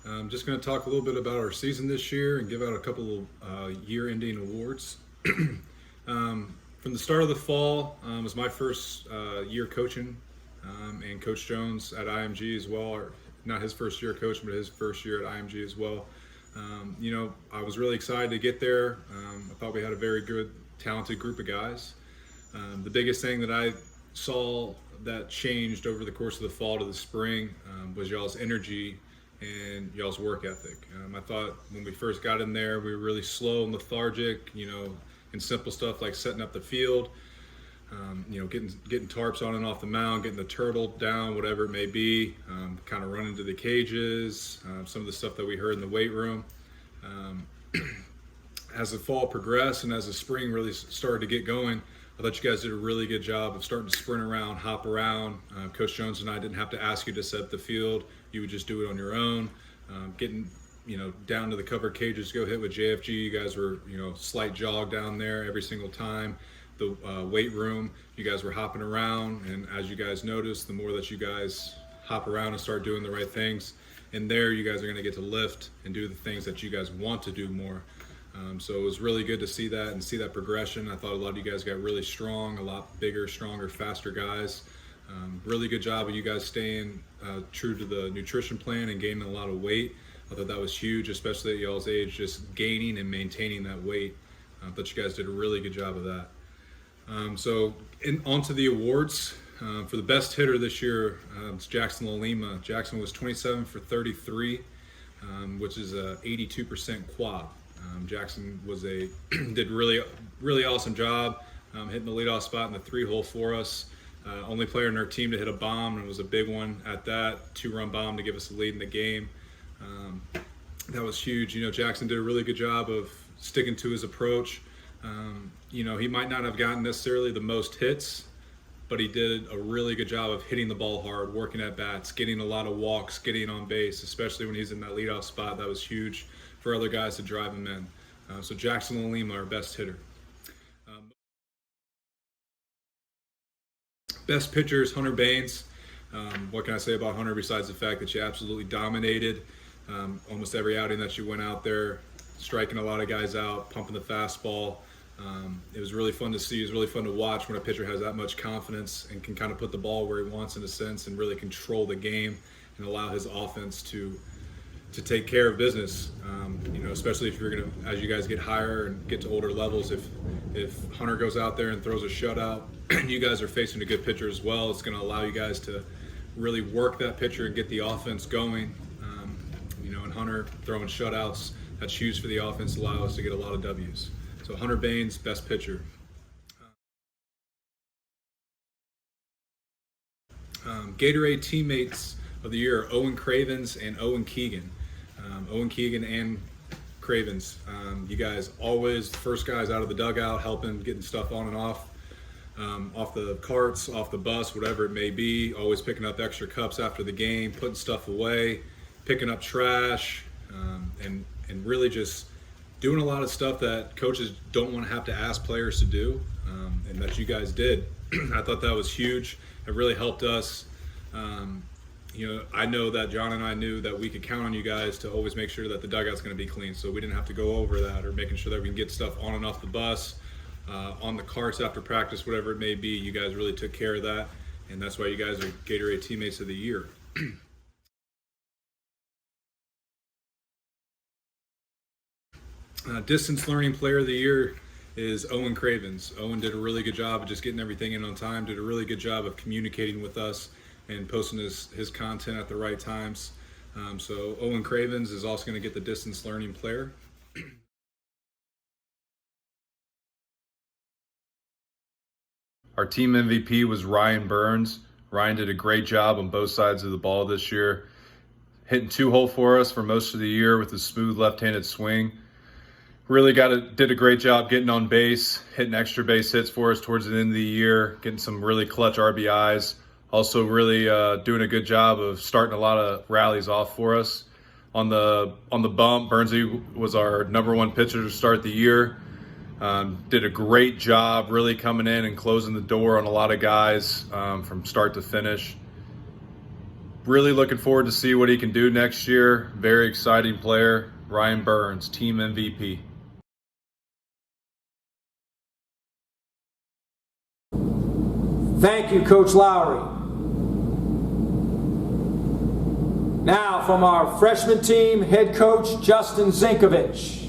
I'm just going to talk a little bit about our season this year and give out a couple of year-ending awards. From the start of the fall, it was my first year coaching, and Coach Jones at IMG as well, or not his first year coaching, but his first year at IMG as well. I was really excited to get there. I thought we had a very good, talented group of guys. The biggest thing that I saw that changed over the course of the fall to the spring was y'all's energy and y'all's work ethic. I thought when we first got in there, we were really slow and lethargic, and simple stuff like setting up the field, getting tarps on and off the mound, getting the turtle down, whatever it may be, kind of running to the cages, some of the stuff that we heard in the weight room. As the fall progressed and as the spring really started to get going, I thought you guys did a really good job of starting to sprint around, hop around. Coach Jones and I didn't have to ask you to set up the field. You would just do it on your own. Getting down to the covered cages, go hit with JFG. You guys were, slight jog down there every single time. The weight room, you guys were hopping around. And as you guys noticed, the more that you guys hop around and start doing the right things, and there you guys are going to get to lift and do the things that you guys want to do more. So it was really good to see that and see that progression. I thought a lot of you guys got really strong, a lot bigger, stronger, faster guys. Really good job of you guys staying true to the nutrition plan and gaining a lot of weight. I thought that was huge, especially at y'all's age, just gaining and maintaining that weight. I thought you guys did a really good job of that. On to the awards. For the best hitter this year, it's Jackson Lalima. Jackson was 27 for 33, which is a 82% quad. Jackson did really awesome job hitting the leadoff spot in the 3-hole for us. Only player in our team to hit a bomb, and it was a big one at that. 2-run bomb to give us the lead in the game. That was huge. Jackson did a really good job of sticking to his approach. He might not have gotten necessarily the most hits, but he did a really good job of hitting the ball hard, working at bats, getting a lot of walks, getting on base, especially when he's in that leadoff spot. That was huge for other guys to drive him in. So Jackson Lima, our best hitter. Best pitcher is Hunter Baines. What can I say about Hunter besides the fact that you absolutely dominated almost every outing that you went out there, striking a lot of guys out, pumping the fastball. It was really fun to see. It was really fun to watch when a pitcher has that much confidence and can kind of put the ball where he wants in a sense and really control the game and allow his offense to take care of business. Especially if you're gonna, as you guys get higher and get to older levels, if Hunter goes out there and throws a shutout, and you guys are facing a good pitcher as well, it's going to allow you guys to really work that pitcher and get the offense going. And Hunter throwing shutouts, that's huge for the offense, allow us to get a lot of W's. So Hunter Baines, best pitcher. Gatorade teammates of the year, Owen Cravens and Owen Keegan. Owen Keegan and Cravens, you guys always first guys out of the dugout, helping, getting stuff on and off the carts, off the bus, whatever it may be, always picking up extra cups after the game, putting stuff away, picking up trash, and really just doing a lot of stuff that coaches don't want to have to ask players to do, and that you guys did. I thought that was huge. It really helped us. I know that John and I knew that we could count on you guys to always make sure that the dugout's going to be clean, so we didn't have to go over that, or making sure that we can get stuff on and off the bus, on the carts after practice, whatever it may be. You guys really took care of that, and that's why you guys are Gatorade Teammates of the Year. Distance Learning Player of the Year is Owen Cravens. Owen did a really good job of just getting everything in on time, did a really good job of communicating with us and posting his content at the right times. So Owen Cravens is also going to get the Distance Learning Player. Our team MVP was Ryan Burns. Ryan did a great job on both sides of the ball this year, hitting 2-hole for us for most of the year with his smooth left-handed swing. Really did a great job getting on base, hitting extra base hits for us towards the end of the year, getting some really clutch RBIs. Also really doing a good job of starting a lot of rallies off for us. On the bump, Burnsy was our #1 pitcher to start the year. Did a great job really coming in and closing the door on a lot of guys from start to finish. Really looking forward to see what he can do next year. Very exciting player. Ryan Burns, team MVP. Thank you, Coach Lowry. Now from our freshman team, head coach Justin Zinkovich.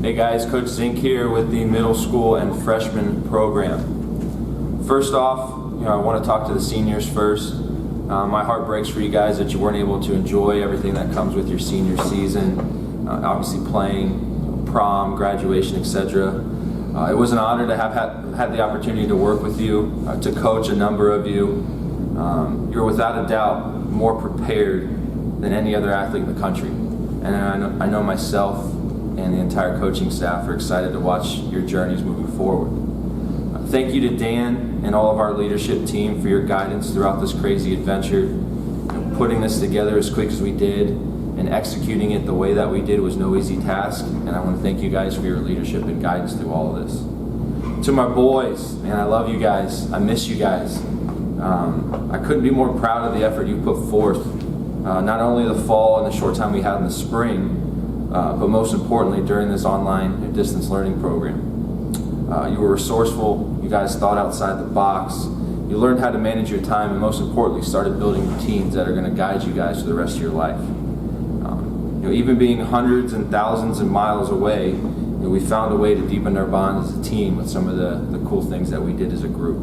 Hey guys, Coach Zink here with the middle school and freshman program. First off, I want to talk to the seniors first. My heart breaks for you guys that you weren't able to enjoy everything that comes with your senior season, obviously playing, prom, graduation, etc. It was an honor to have had the opportunity to work with you, to coach a number of you. You're without a doubt more prepared than any other athlete in the country. And I know myself and the entire coaching staff are excited to watch your journeys moving forward. Thank you to Dan and all of our leadership team for your guidance throughout this crazy adventure. Putting this together as quick as we did and executing it the way that we did was no easy task, and I want to thank you guys for your leadership and guidance through all of this. To my boys, man, I love you guys. I miss you guys. I couldn't be more proud of the effort you put forth, not only the fall and the short time we had in the spring, but most importantly during this online distance learning program. You were resourceful, you guys thought outside the box, you learned how to manage your time, and most importantly started building routines that are going to guide you guys for the rest of your life. Even being hundreds and thousands of miles away, we found a way to deepen our bond as a team with some of the cool things that we did as a group.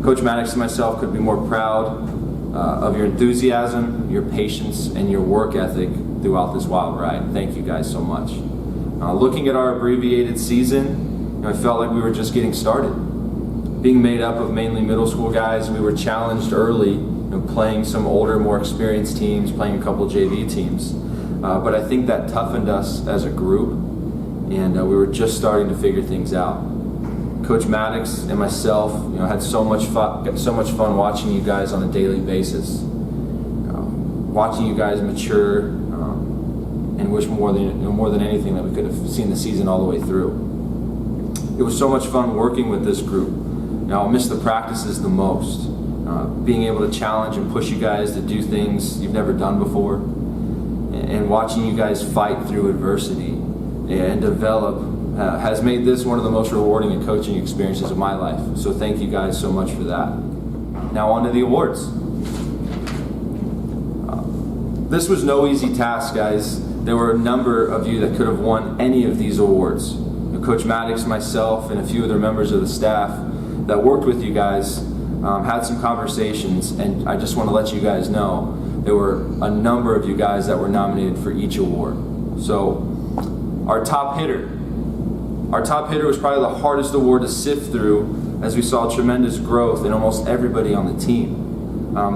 Coach Maddox and myself could be more proud of your enthusiasm, your patience, and your work ethic throughout this wild ride. Thank you guys so much. Looking at our abbreviated season, I felt like we were just getting started. Being made up of mainly middle school guys, we were challenged early, playing some older, more experienced teams, playing a couple JV teams. But I think that toughened us as a group, and we were just starting to figure things out. Coach Maddox and myself, had so much fun watching you guys on a daily basis, watching you guys mature, and wish more than anything that we could have seen the season all the way through. It was so much fun working with this group. I'll miss the practices the most. Being able to challenge and push you guys to do things you've never done before, and watching you guys fight through adversity and develop has made this one of the most rewarding coaching experiences of my life. So thank you guys so much for that. Now on to the awards. This was no easy task, guys. There were a number of you that could have won any of these awards. Coach Maddox, myself, and a few other members of the staff that worked with you guys had some conversations, and I just want to let you guys know there were a number of you guys that were nominated for each award. So our top hitter was probably the hardest award to sift through, as we saw tremendous growth in almost everybody on the team.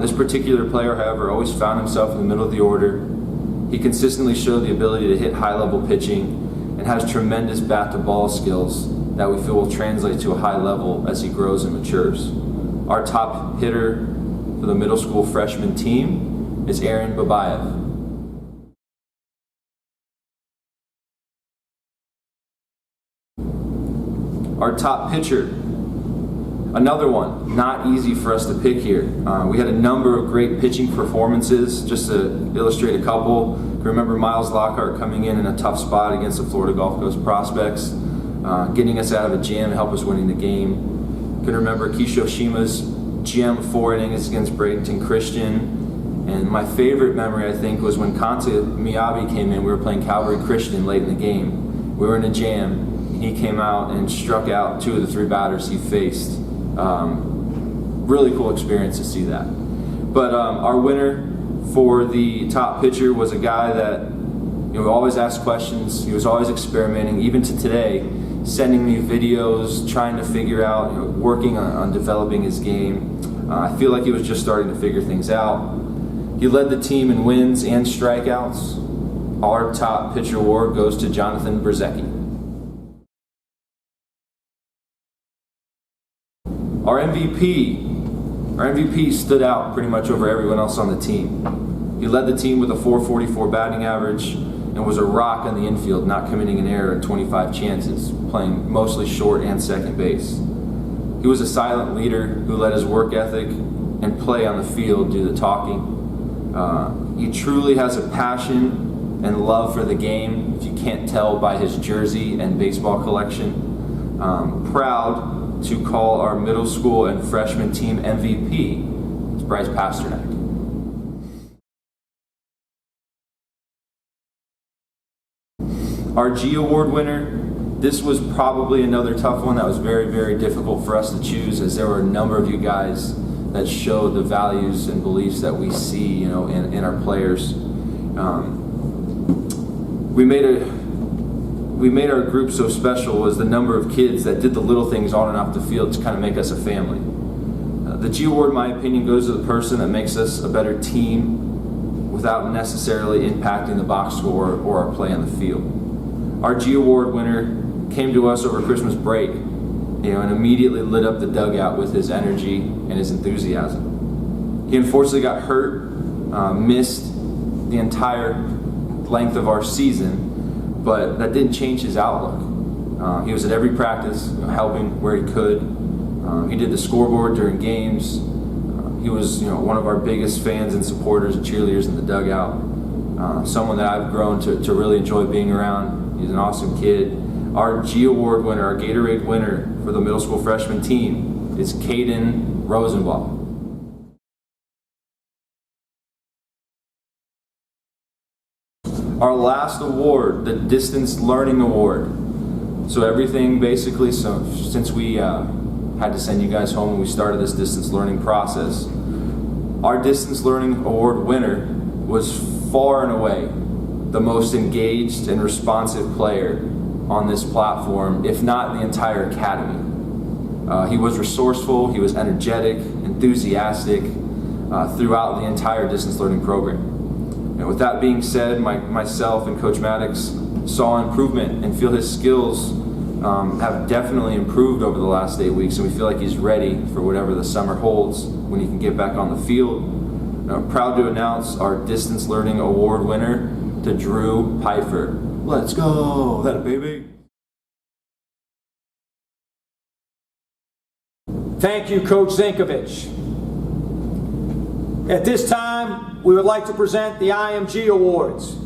This particular player, however, always found himself in the middle of the order. He consistently showed the ability to hit high-level pitching and has tremendous bat-to-ball skills that we feel will translate to a high level as he grows and matures. Our top hitter for the middle school freshman team is Aaron Babayev. Our top pitcher, another one, not easy for us to pick here. We had a number of great pitching performances. Just to illustrate a couple, remember Miles Lockhart coming in a tough spot against the Florida Gulf Coast Prospects, getting us out of a jam to help us winning the game. Can remember Kisho Shima's gem 4 innings against Bradenton Christian. And my favorite memory, I think, was when Kanta Miyabi came in. We were playing Calvary Christian late in the game. We were in a jam. He came out and struck out 2 of the 3 batters he faced. Really cool experience to see that. But our winner for the top pitcher was a guy that always asked questions. He was always experimenting, even to today, sending me videos, trying to figure out, working on developing his game. I feel like he was just starting to figure things out. He led the team in wins and strikeouts. Our top pitcher award goes to Jonathan Brzezicki. Our MVP stood out pretty much over everyone else on the team. He led the team with a .444 batting average and was a rock on the infield, not committing an error in 25 chances, playing mostly short and second base. He was a silent leader who let his work ethic and play on the field do the talking. He truly has a passion and love for the game, if you can't tell by his jersey and baseball collection. Proud to call our middle school and freshman team MVP is Bryce Pasternak. Our G Award winner, this was probably another tough one that was very, very difficult for us to choose, as there were a number of you guys that showed the values and beliefs that we see, in our players. We made our group so special was the number of kids that did the little things on and off the field to kind of make us a family. The G Award, in my opinion, goes to the person that makes us a better team without necessarily impacting the box score or our play on the field. Our G Award winner came to us over Christmas break, and immediately lit up the dugout with his energy and his enthusiasm. He unfortunately got hurt, missed the entire length of our season, but that didn't change his outlook. He was at every practice, helping where he could. He did the scoreboard during games. He was, one of our biggest fans and supporters and cheerleaders in the dugout. Someone that I've grown to really enjoy being around. He's an awesome kid. Our G Award winner, our Gatorade winner for the middle school freshman team is Caden Rosenbaum. Our last award, the Distance Learning Award. So everything basically, since we had to send you guys home when we started this distance learning process, our Distance Learning Award winner was far and away the most engaged and responsive player on this platform, if not the entire academy. He was resourceful, he was energetic, enthusiastic throughout the entire distance learning program. And with that being said, myself and Coach Maddox saw improvement and feel his skills have definitely improved over the last 8 weeks, and we feel like he's ready for whatever the summer holds when he can get back on the field. I'm proud to announce our Distance Learning Award winner to Drew Pfeiffer. Let's go, that baby. Thank you, Coach Zinkovich. At this time, we would like to present the IMG Awards.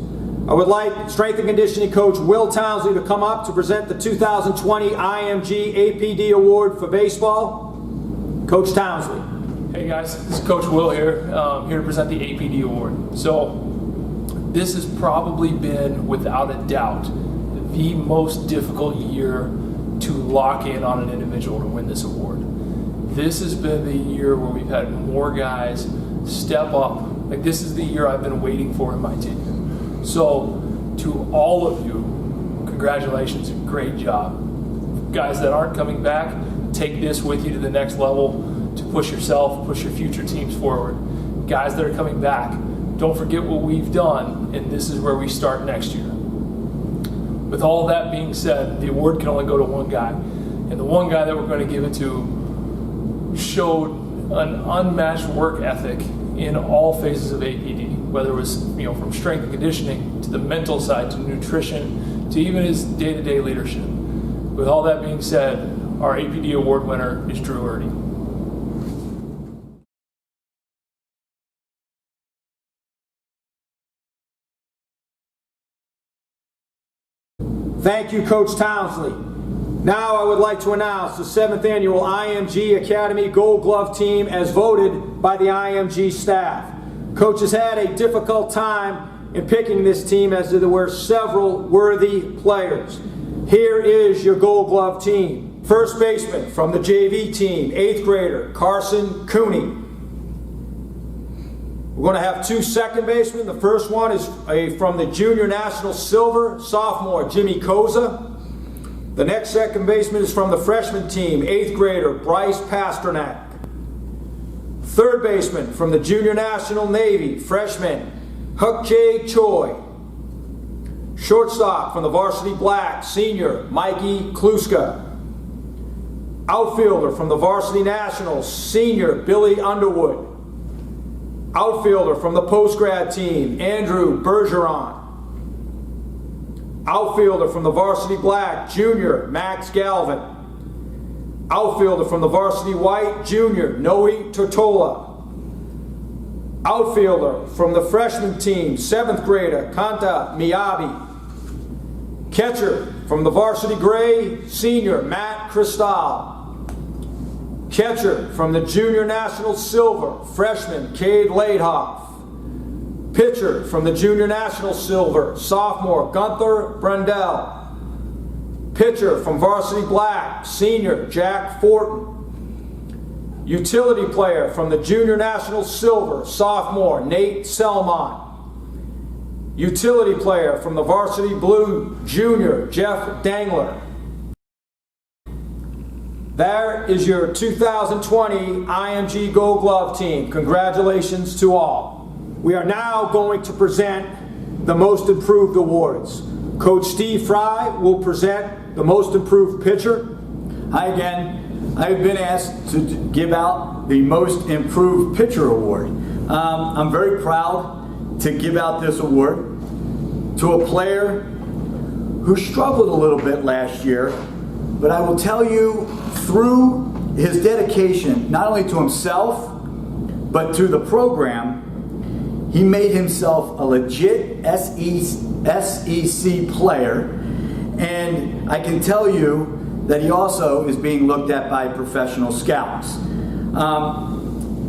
I would like Strength and Conditioning Coach Will Townsley to come up to present the 2020 IMG APD Award for baseball. Coach Townsley. Hey guys, this is Coach Will here, here to present the APD Award. So, this has probably been, without a doubt, the most difficult year to lock in on an individual to win this award. This has been the year where we've had more guys step up. Like, this is the year I've been waiting for in my tenure. So to all of you, congratulations, great job. Guys that aren't coming back, take this with you to the next level to push yourself, push your future teams forward. Guys that are coming back, don't forget what we've done, and this is where we start next year. With all that being said, the award can only go to one guy. And the one guy that we're going to give it to showed an unmatched work ethic in all phases of APD, whether it was from strength and conditioning to the mental side to nutrition to even his day-to-day leadership. With all that being said, our APD award winner is Drew Erdy. Thank you, Coach Townsley. Now I would like to announce the 7th Annual IMG Academy Gold Glove Team as voted by the IMG staff. Coach has had a difficult time in picking this team as there were several worthy players. Here is your Gold Glove team. First baseman from the JV team, 8th grader Carson Cooney. We're going to have 2 second basemen. The first one is from the Junior National Silver sophomore Jimmy Koza. The next second baseman is from the freshman team, 8th grader Bryce Pasternak. Third baseman from the Junior National Navy freshman Huk Jae Choi. Shortstop from the Varsity Black senior Mikey Kluska. Outfielder from the Varsity Nationals senior Billy Underwood. Outfielder from the post-grad team, Andrew Bergeron. Outfielder from the Varsity Black, Junior, Max Galvin. Outfielder from the Varsity White, Junior, Noe Tortola. Outfielder from the freshman team, 7th grader, Kanta Miyabi. Catcher from the Varsity Gray, Senior, Matt Cristal. Catcher from the Junior National Silver, freshman Cade Laidhoff. Pitcher from the Junior National Silver, sophomore Gunther Brendel. Pitcher from Varsity Black, senior Jack Fortin. Utility player from the Junior National Silver, sophomore Nate Selmont. Utility player from the Varsity Blue, junior Jeff Dangler. There is your 2020 IMG Gold Glove team. Congratulations to all. We are now going to present the Most Improved Awards. Coach Steve Fry will present the Most Improved Pitcher. Hi again. I've been asked to give out the Most Improved Pitcher Award. I'm very proud to give out this award to a player who struggled a little bit last year, but I will tell you, through his dedication, not only to himself, but to the program, he made himself a legit SEC player, and I can tell you that he also is being looked at by professional scouts.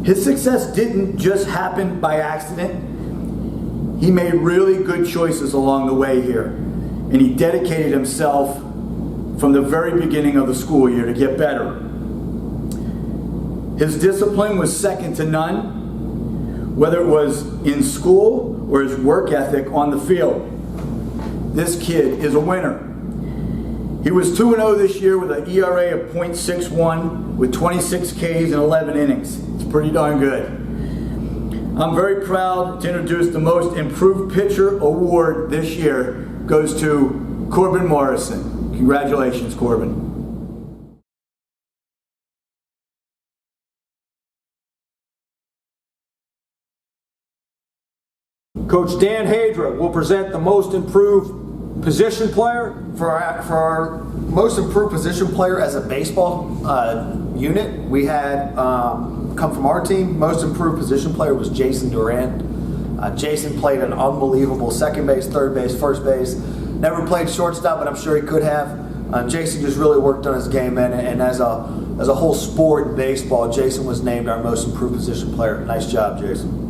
His success didn't just happen by accident. He made really good choices along the way here, and he dedicated himself from the very beginning of the school year to get better. His discipline was second to none, whether it was in school or his work ethic on the field. This kid is a winner. He was 2-0 this year with an ERA of .61 with 26 Ks and 11 innings. It's pretty darn good. I'm very proud to introduce the Most Improved Pitcher Award this year goes to Corbin Morrison. Congratulations, Corbin. Coach Dan Hadra will present the Most Improved Position Player. For our Most Improved Position Player as a baseball unit, we had come from our team. Most Improved Position Player was Jason Duran. Jason played an unbelievable second base, third base, first base. Never played shortstop, but I'm sure he could have. Jason just really worked on his game, and as a whole sport in baseball, Jason was named our Most Improved Position Player. Nice job, Jason.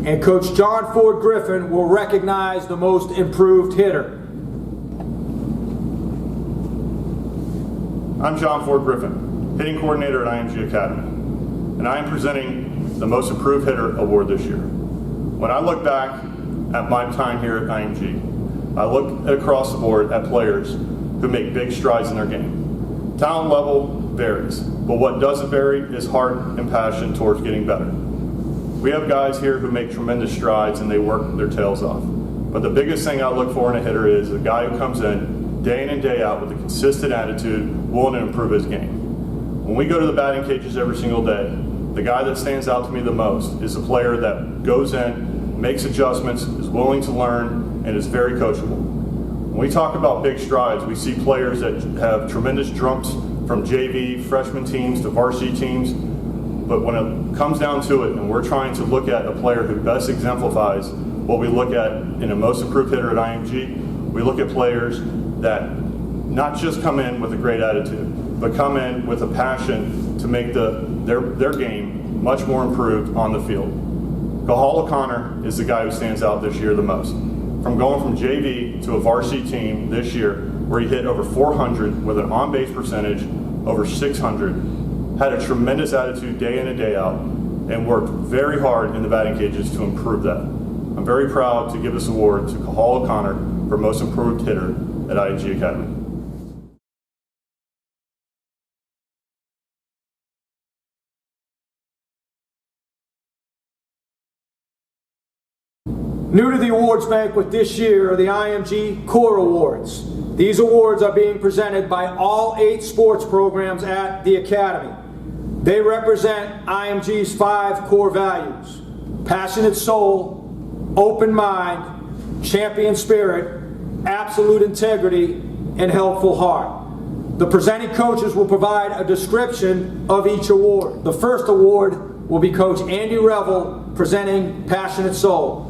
And Coach John Ford Griffin will recognize the most improved hitter. I'm John Ford Griffin, hitting coordinator at IMG Academy, and I am presenting the Most Improved Hitter Award this year. When I look back at my time here at IMG, I look across the board at players who make big strides in their game. Talent level varies, but what doesn't vary is heart and passion towards getting better. We have guys here who make tremendous strides and they work their tails off. But the biggest thing I look for in a hitter is a guy who comes in and day out with a consistent attitude, willing to improve his game. When we go to the batting cages every single day, the guy that stands out to me the most is a player that goes in, makes adjustments, is willing to learn, and is very coachable. When we talk about big strides, we see players that have tremendous jumps from JV, freshman teams to varsity teams. But when it comes down to it, and we're trying to look at a player who best exemplifies what we look at in a Most Improved Hitter at IMG, we look at players that not just come in with a great attitude, but come in with a passion to make their game much more improved on the field. Gelof O'Connor is the guy who stands out this year the most. From going from JV to a varsity team this year, where he hit over 400 with an on-base percentage over 600, had a tremendous attitude day in and day out, and worked very hard in the batting cages to improve that. I'm very proud to give this award to Gelof O'Connor for Most Improved Hitter at IMG Academy. New to the awards banquet this year are the IMG Core Awards. These awards are being presented by all 8 sports programs at the Academy. They represent IMG's 5 core values: passionate soul, open mind, champion spirit, absolute integrity, and helpful heart. The presenting coaches will provide a description of each award. The first award will be Coach Andy Revel presenting Passionate Soul.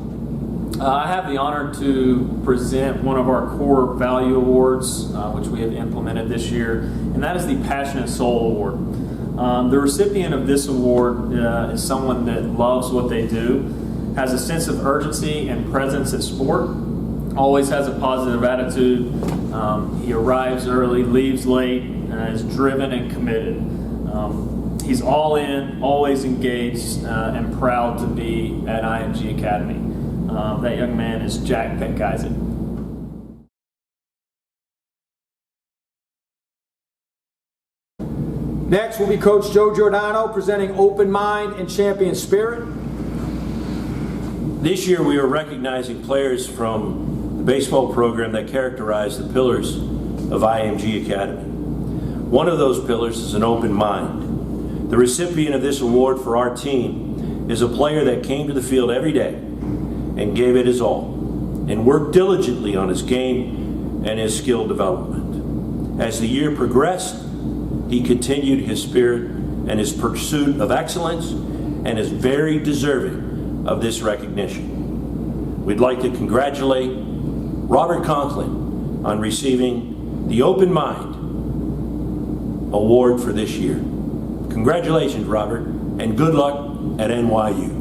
I have the honor to present one of our core value awards, which we have implemented this year, and that is the Passionate Soul Award. The recipient of this award is someone that loves what they do, has a sense of urgency and presence at sport, always has a positive attitude. He arrives early, leaves late, is driven and committed. He's all in, always engaged, and proud to be at IMG Academy. That young man is Jack Peck-Isaac. Next will be Coach Joe Giordano presenting Open Mind and Champion Spirit. This year we are recognizing players from the baseball program that characterize the pillars of IMG Academy. One of those pillars is an open mind. The recipient of this award for our team is a player that came to the field every day and gave it his all, and worked diligently on his game and his skill development. As the year progressed, he continued his spirit and his pursuit of excellence and is very deserving of this recognition. We'd like to congratulate Robert Conklin on receiving the Open Mind Award for this year. Congratulations, Robert, and good luck at NYU.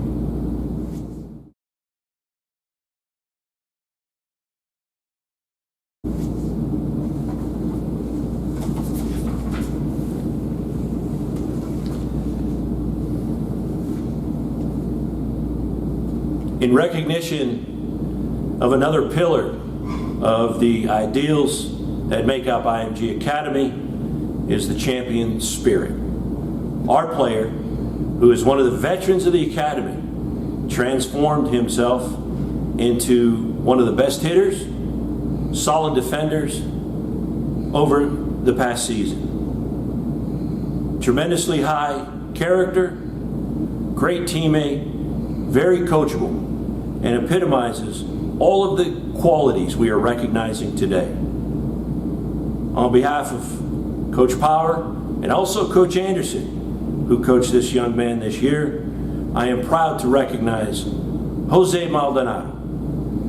In recognition of another pillar of the ideals that make up IMG Academy is the champion spirit. Our player, who is one of the veterans of the Academy, transformed himself into one of the best hitters, solid defenders over the past season. Tremendously high character, great teammate, very coachable, and epitomizes all of the qualities we are recognizing today. On behalf of Coach Power and also Coach Anderson, who coached this young man this year, I am proud to recognize Jose Maldonado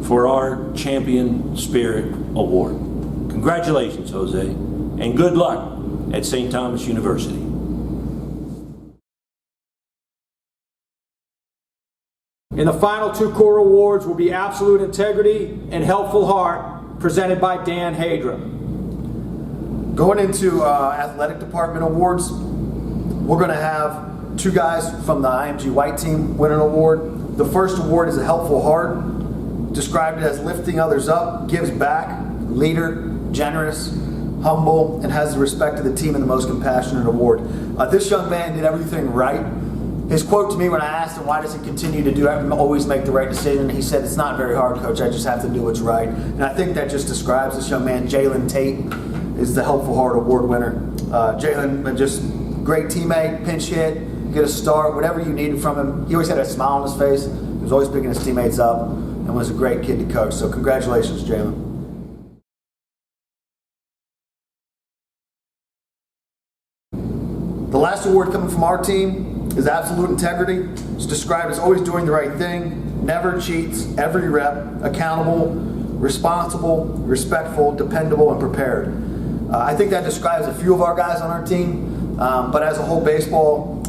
for our Champion Spirit Award. Congratulations, Jose, and good luck at St. Thomas University. And the final two core awards will be Absolute Integrity and Helpful Heart, presented by Dan Hadra. Going into athletic department awards, we're going to have two guys from the IMG White team win an award. The first award is a Helpful Heart, described as lifting others up, gives back, leader, generous, humble, and has the respect of the team, and the most compassionate award. This young man did everything right. His quote to me when I asked him why does he continue to do it, always make the right decision, he said, "It's not very hard, Coach. I just have to do what's right." And I think that just describes this young man. Jalen Tate is the Helpful Heart Award winner. Jalen, just great teammate, pinch hit, get a start, whatever you needed from him. He always had a smile on his face. He was always picking his teammates up and was a great kid to coach. So congratulations, Jalen. The last award coming from our team is Absolute Integrity. It's described as always doing the right thing, never cheats, every rep, accountable, responsible, respectful, dependable, and prepared. I think that describes a few of our guys on our team, but as a whole baseball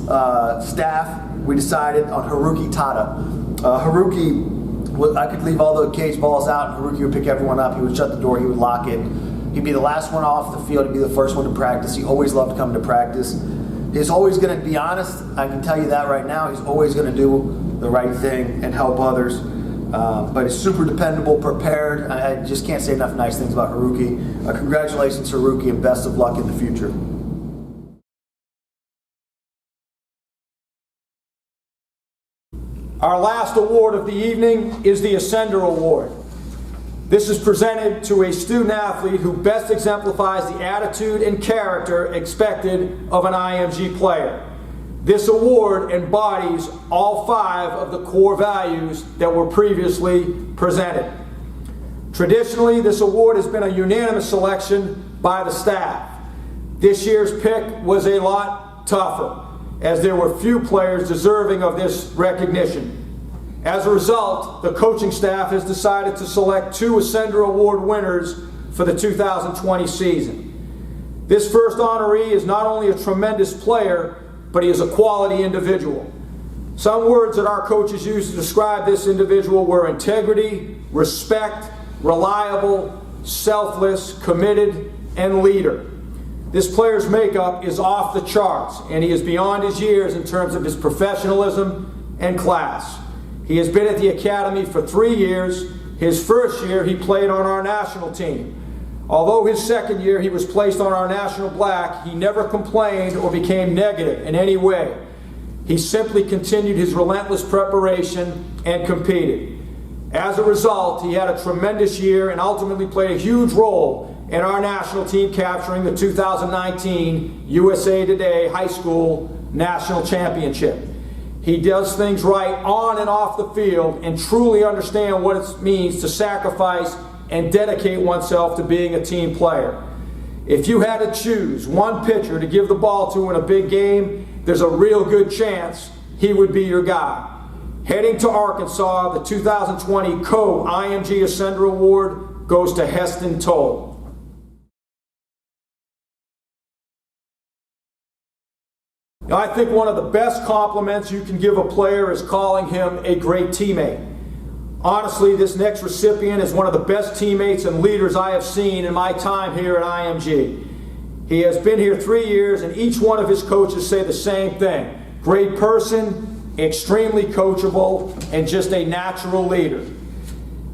staff, we decided on Haruki Tada. Haruki, I could leave all the cage balls out, and Haruki would pick everyone up. He would shut the door, he would lock it. He'd be the last one off the field, he'd be the first one to practice. He always loved coming to practice. He's always going to be honest. I can tell you that right now. He's always going to do the right thing and help others. But he's super dependable, prepared. I just can't say enough nice things about Haruki. Congratulations, Haruki, and best of luck in the future. Our last award of the evening is the Ascender Award. This is presented to a student athlete who best exemplifies the attitude and character expected of an IMG player. This award embodies all 5 of the core values that were previously presented. Traditionally, this award has been a unanimous selection by the staff. This year's pick was a lot tougher, as there were few players deserving of this recognition. As a result, the coaching staff has decided to select 2 Ascender Award winners for the 2020 season. This first honoree is not only a tremendous player, but he is a quality individual. Some words that our coaches used to describe this individual were integrity, respect, reliable, selfless, committed, and leader. This player's makeup is off the charts, and he is beyond his years in terms of his professionalism and class. He has been at the academy for 3 years. His first year, he played on our national team. Although his second year he was placed on our national black, he never complained or became negative in any way. He simply continued his relentless preparation and competed. As a result, he had a tremendous year and ultimately played a huge role in our national team capturing the 2019 USA Today High School National Championship. He does things right on and off the field and truly understands what it means to sacrifice and dedicate oneself to being a team player. If you had to choose one pitcher to give the ball to in a big game, there's a real good chance he would be your guy. Heading to Arkansas, the 2020 Co-IMG Ascender Award goes to Heston Toll. Now, I think one of the best compliments you can give a player is calling him a great teammate. Honestly, this next recipient is one of the best teammates and leaders I have seen in my time here at IMG. He has been here 3 years, and each one of his coaches say the same thing. Great person, extremely coachable, and just a natural leader.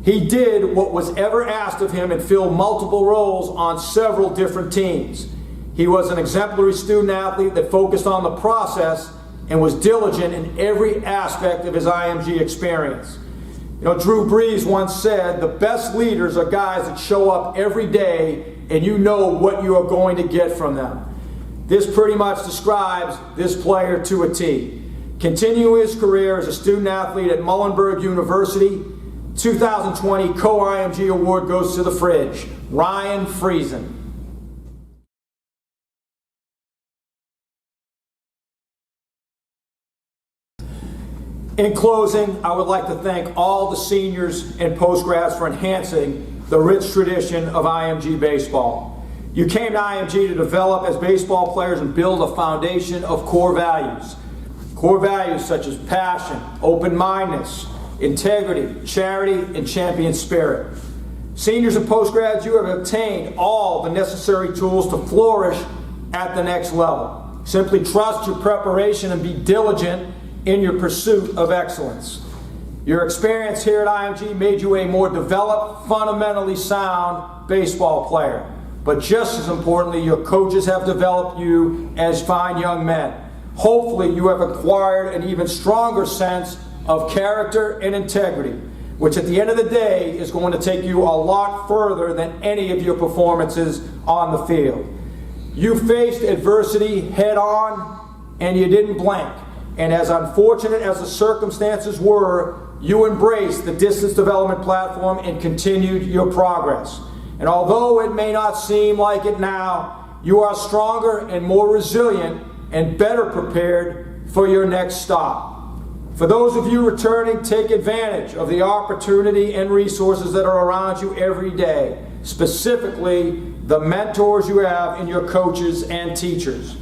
He did what was ever asked of him and filled multiple roles on several different teams. He was an exemplary student athlete that focused on the process and was diligent in every aspect of his IMG experience. You know, Drew Brees once said, the best leaders are guys that show up every day and you know what you are going to get from them. This pretty much describes this player to a T. Continuing his career as a student athlete at Muhlenberg University, 2020 Co-IMG Award goes to the Fridge, Ryan Friesen. In closing, I would like to thank all the seniors and postgrads for enhancing the rich tradition of IMG baseball. You came to IMG to develop as baseball players and build a foundation of core values. Core values such as passion, open-mindedness, integrity, charity, and champion spirit. Seniors and postgrads, you have obtained all the necessary tools to flourish at the next level. Simply trust your preparation and be diligent in your pursuit of excellence. Your experience here at IMG made you a more developed, fundamentally sound baseball player. But just as importantly, your coaches have developed you as fine young men. Hopefully, you have acquired an even stronger sense of character and integrity, which at the end of the day is going to take you a lot further than any of your performances on the field. You faced adversity head on and you didn't blank. And as unfortunate as the circumstances were, you embraced the distance development platform and continued your progress. And although it may not seem like it now, you are stronger and more resilient and better prepared for your next stop. For those of you returning, take advantage of the opportunity and resources that are around you every day, specifically the mentors you have in your coaches and teachers.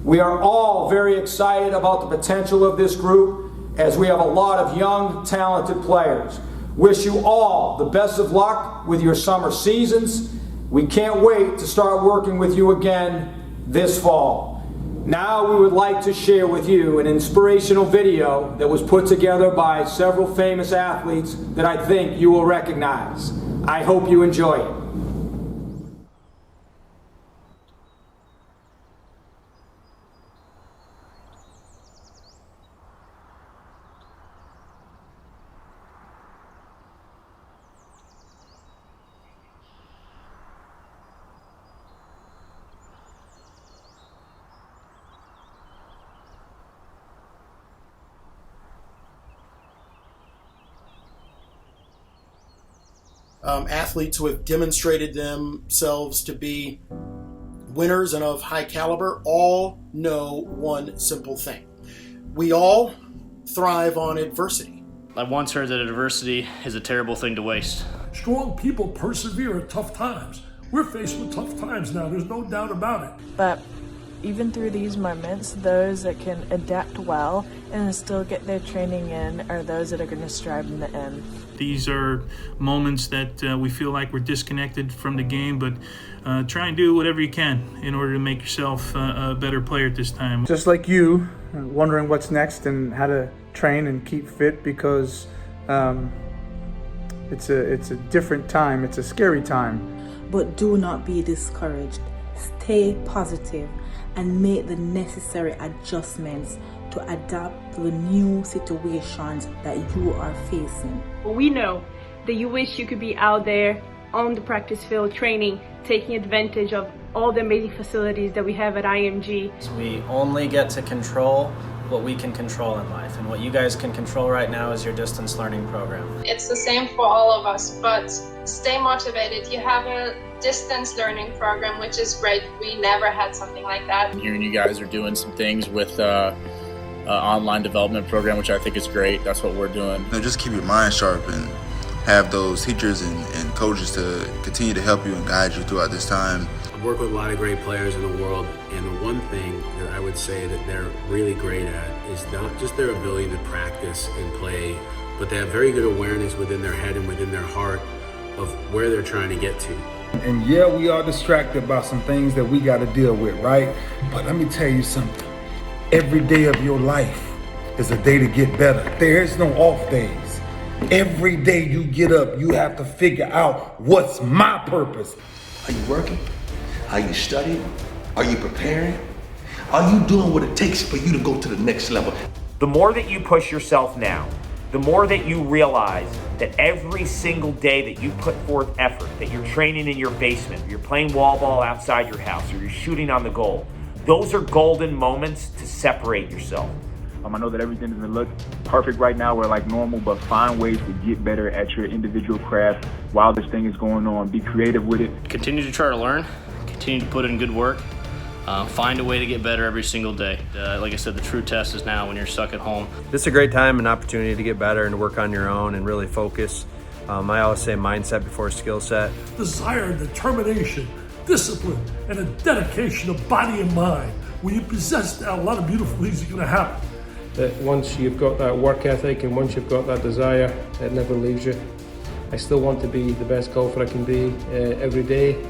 We are all very excited about the potential of this group as we have a lot of young, talented players. Wish you all the best of luck with your summer seasons. We can't wait to start working with you again this fall. Now we would like to share with you an inspirational video that was put together by several famous athletes that I think you will recognize. I hope you enjoy it. Athletes who have demonstrated themselves to be winners and of high caliber all know one simple thing. We all thrive on adversity. I once heard that adversity is a terrible thing to waste. Strong people persevere at tough times. We're faced with tough times now, there's no doubt about it. But even through these moments, those that can adapt well and still get their training in are those that are going to strive in the end. These are moments that we feel like we're disconnected from the game, but try and do whatever you can in order to make yourself a better player at this time. Just like you, wondering what's next and how to train and keep fit, because it's a different time, it's a scary time. But do not be discouraged. Stay positive and make the necessary adjustments to adapt to the new situations that you are facing. We know that you wish you could be out there on the practice field training, taking advantage of all the amazing facilities that we have at IMG. We only get to control what we can control in life, and what you guys can control right now is your distance learning program. It's the same for all of us, but stay motivated. You have a distance learning program, which is great. We never had something like that. Hearing you guys are doing some things with online development program, which I think is great. That's what we're doing. Just keep your mind sharp and have those teachers and coaches to continue to help you and guide you throughout this time. I work with a lot of great players in the world, and the one thing that I would say that they're really great at is not just their ability to practice and play, but they have very good awareness within their head and within their heart of where they're trying to get to. And yeah, we are distracted by some things that we got to deal with, right? But let me tell you something. Every day of your life is a day to get better. There is no off days. Every day you get up, you have to figure out what's my purpose. Are you working? Are you studying? Are you preparing? Are you doing what it takes for you to go to the next level? The more that you push yourself now, the more that you realize that every single day that you put forth effort, that you're training in your basement, you're playing wall ball outside your house, or you're shooting on the goal, those are golden moments to separate yourself. I know that everything doesn't look perfect right now. We're like normal, but find ways to get better at your individual craft while this thing is going on. Be creative with it. Continue to try to learn, continue to put in good work, find a way to get better every single day. Like I said, the true test is now when you're stuck at home. This is a great time and opportunity to get better and to work on your own and really focus. I always say mindset before skill set. Desire, determination, discipline, and a dedication of body and mind. When you possess that, a lot of beautiful things are going to happen. that once you've got that work ethic and once you've got that desire, it never leaves you. I still want to be the best golfer I can be every day,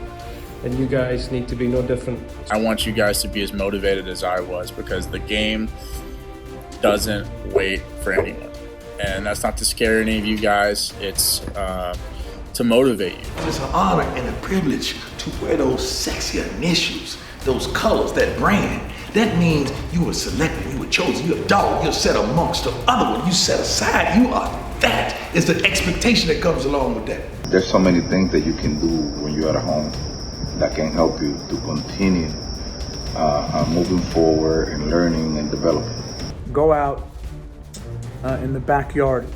and you guys need to be no different. I want you guys to be as motivated as I was, because the game doesn't wait for anyone. And that's not to scare any of you guys, it's to motivate you. It's an honor and a privilege to wear those sexy initials, those colors, that brand. That means you were selected, you were chosen, you're a dog, you're set amongst the other one, you set aside, you are that. It's the expectation that comes along with that. There's so many things that you can do when you're at home that can help you to continue moving forward and learning and developing. Go out in the backyard.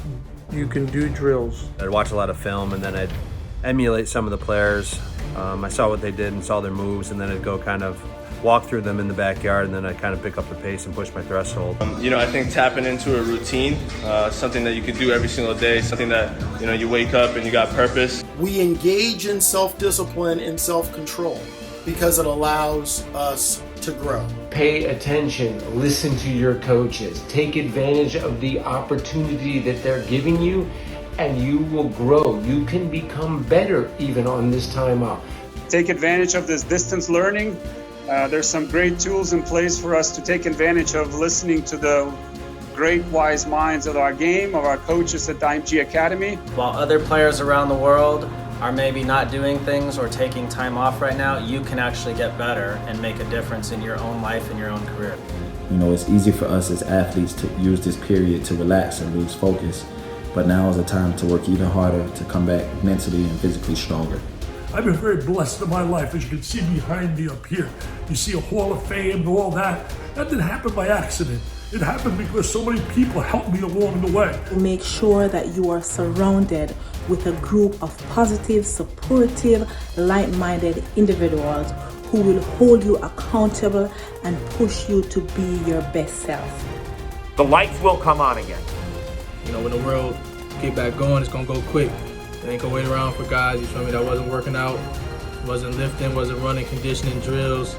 You can do drills. I'd watch a lot of film, and then I'd emulate some of the players. I saw what they did and saw their moves, and then I'd go kind of walk through them in the backyard, and then I'd kind of pick up the pace and push my threshold. I think tapping into a routine, something that you could do every single day, something that, you wake up and you got purpose. We engage in self-discipline and self-control because it allows us to grow. Pay attention, listen to your coaches, take advantage of the opportunity that they're giving you, and you will grow. You can become better even on this time off. Take advantage of this distance learning. There's some great tools in place for us to take advantage of listening to the great wise minds of our game, of our coaches at the IMG Academy. While other players around the world are maybe not doing things or taking time off right now, you can actually get better and make a difference in your own life and your own career. It's easy for us as athletes to use this period to relax and lose focus, but now is the time to work even harder to come back mentally and physically stronger. I've been very blessed in my life. As you can see behind me up here, you see a Hall of Fame and all that. That didn't happen by accident. It happened because so many people helped me along the way. Make sure that you are surrounded with a group of positive, supportive, like-minded individuals who will hold you accountable and push you to be your best self. The lights will come on again. When the world get back going, it's gonna go quick. It ain't gonna wait around for guys, you feel me, that wasn't working out, wasn't lifting, wasn't running conditioning drills.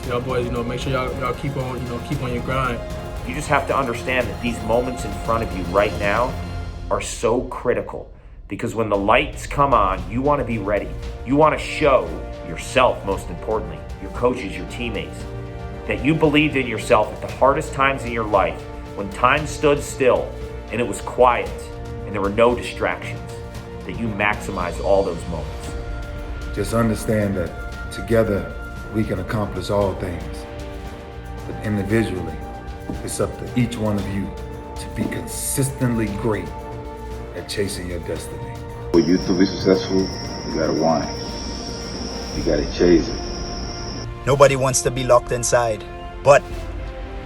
Y'all boys, make sure y'all keep on your grind. You just have to understand that these moments in front of you right now are so critical, because when the lights come on, you want to be ready. You want to show yourself, most importantly, your coaches, your teammates, that you believed in yourself at the hardest times in your life, when time stood still and it was quiet and there were no distractions, that you maximize all those moments. Just understand that together we can accomplish all things. But individually, it's up to each one of you to be consistently great at chasing your destiny. For you to be successful, you gotta want it. You gotta chase it. Nobody wants to be locked inside, but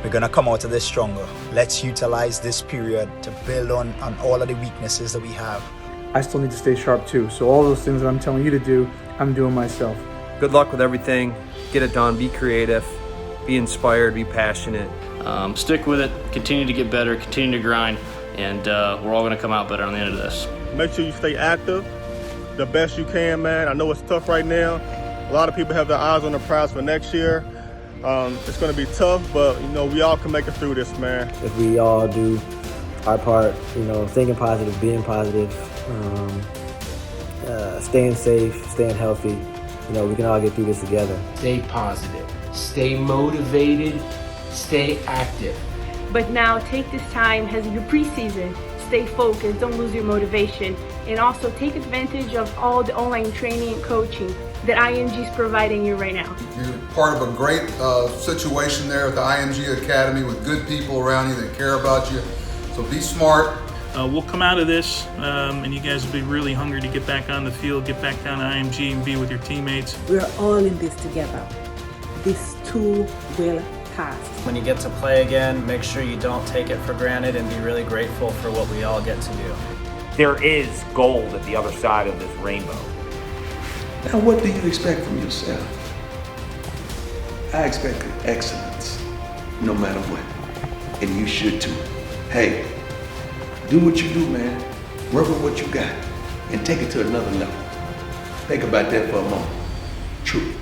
we're gonna come out of this stronger. Let's utilize this period to build on all of the weaknesses that we have. I still need to stay sharp too, so all those things that I'm telling you to do, I'm doing myself. Good luck with everything. Get it done. Be creative. Be inspired. Be passionate. Stick with it. Continue to get better. Continue to grind. And we're all going to come out better on the end of this. Make sure you stay active the best you can, man. I know it's tough right now. A lot of people have their eyes on the prize for next year. It's going to be tough, but, we all can make it through this, man. If we all do our part, thinking positive, being positive, staying safe, staying healthy, we can all get through this together. Stay positive, stay motivated, stay active. But now take this time as your preseason. Stay focused, don't lose your motivation, and also take advantage of all the online training and coaching that IMG is providing you right now. You're part of a great situation there at the IMG Academy with good people around you that care about you. So be smart. We'll come out of this, and you guys will be really hungry to get back on the field, get back down to IMG and be with your teammates. We're all in this together. This too will pass. When you get to play again, make sure you don't take it for granted and be really grateful for what we all get to do. There is gold at the other side of this rainbow. Now, what do you expect from yourself? I expect excellence, no matter what. And you should too. Hey, do what you do, man. Work with what you got and take it to another level. Think about that for a moment. True.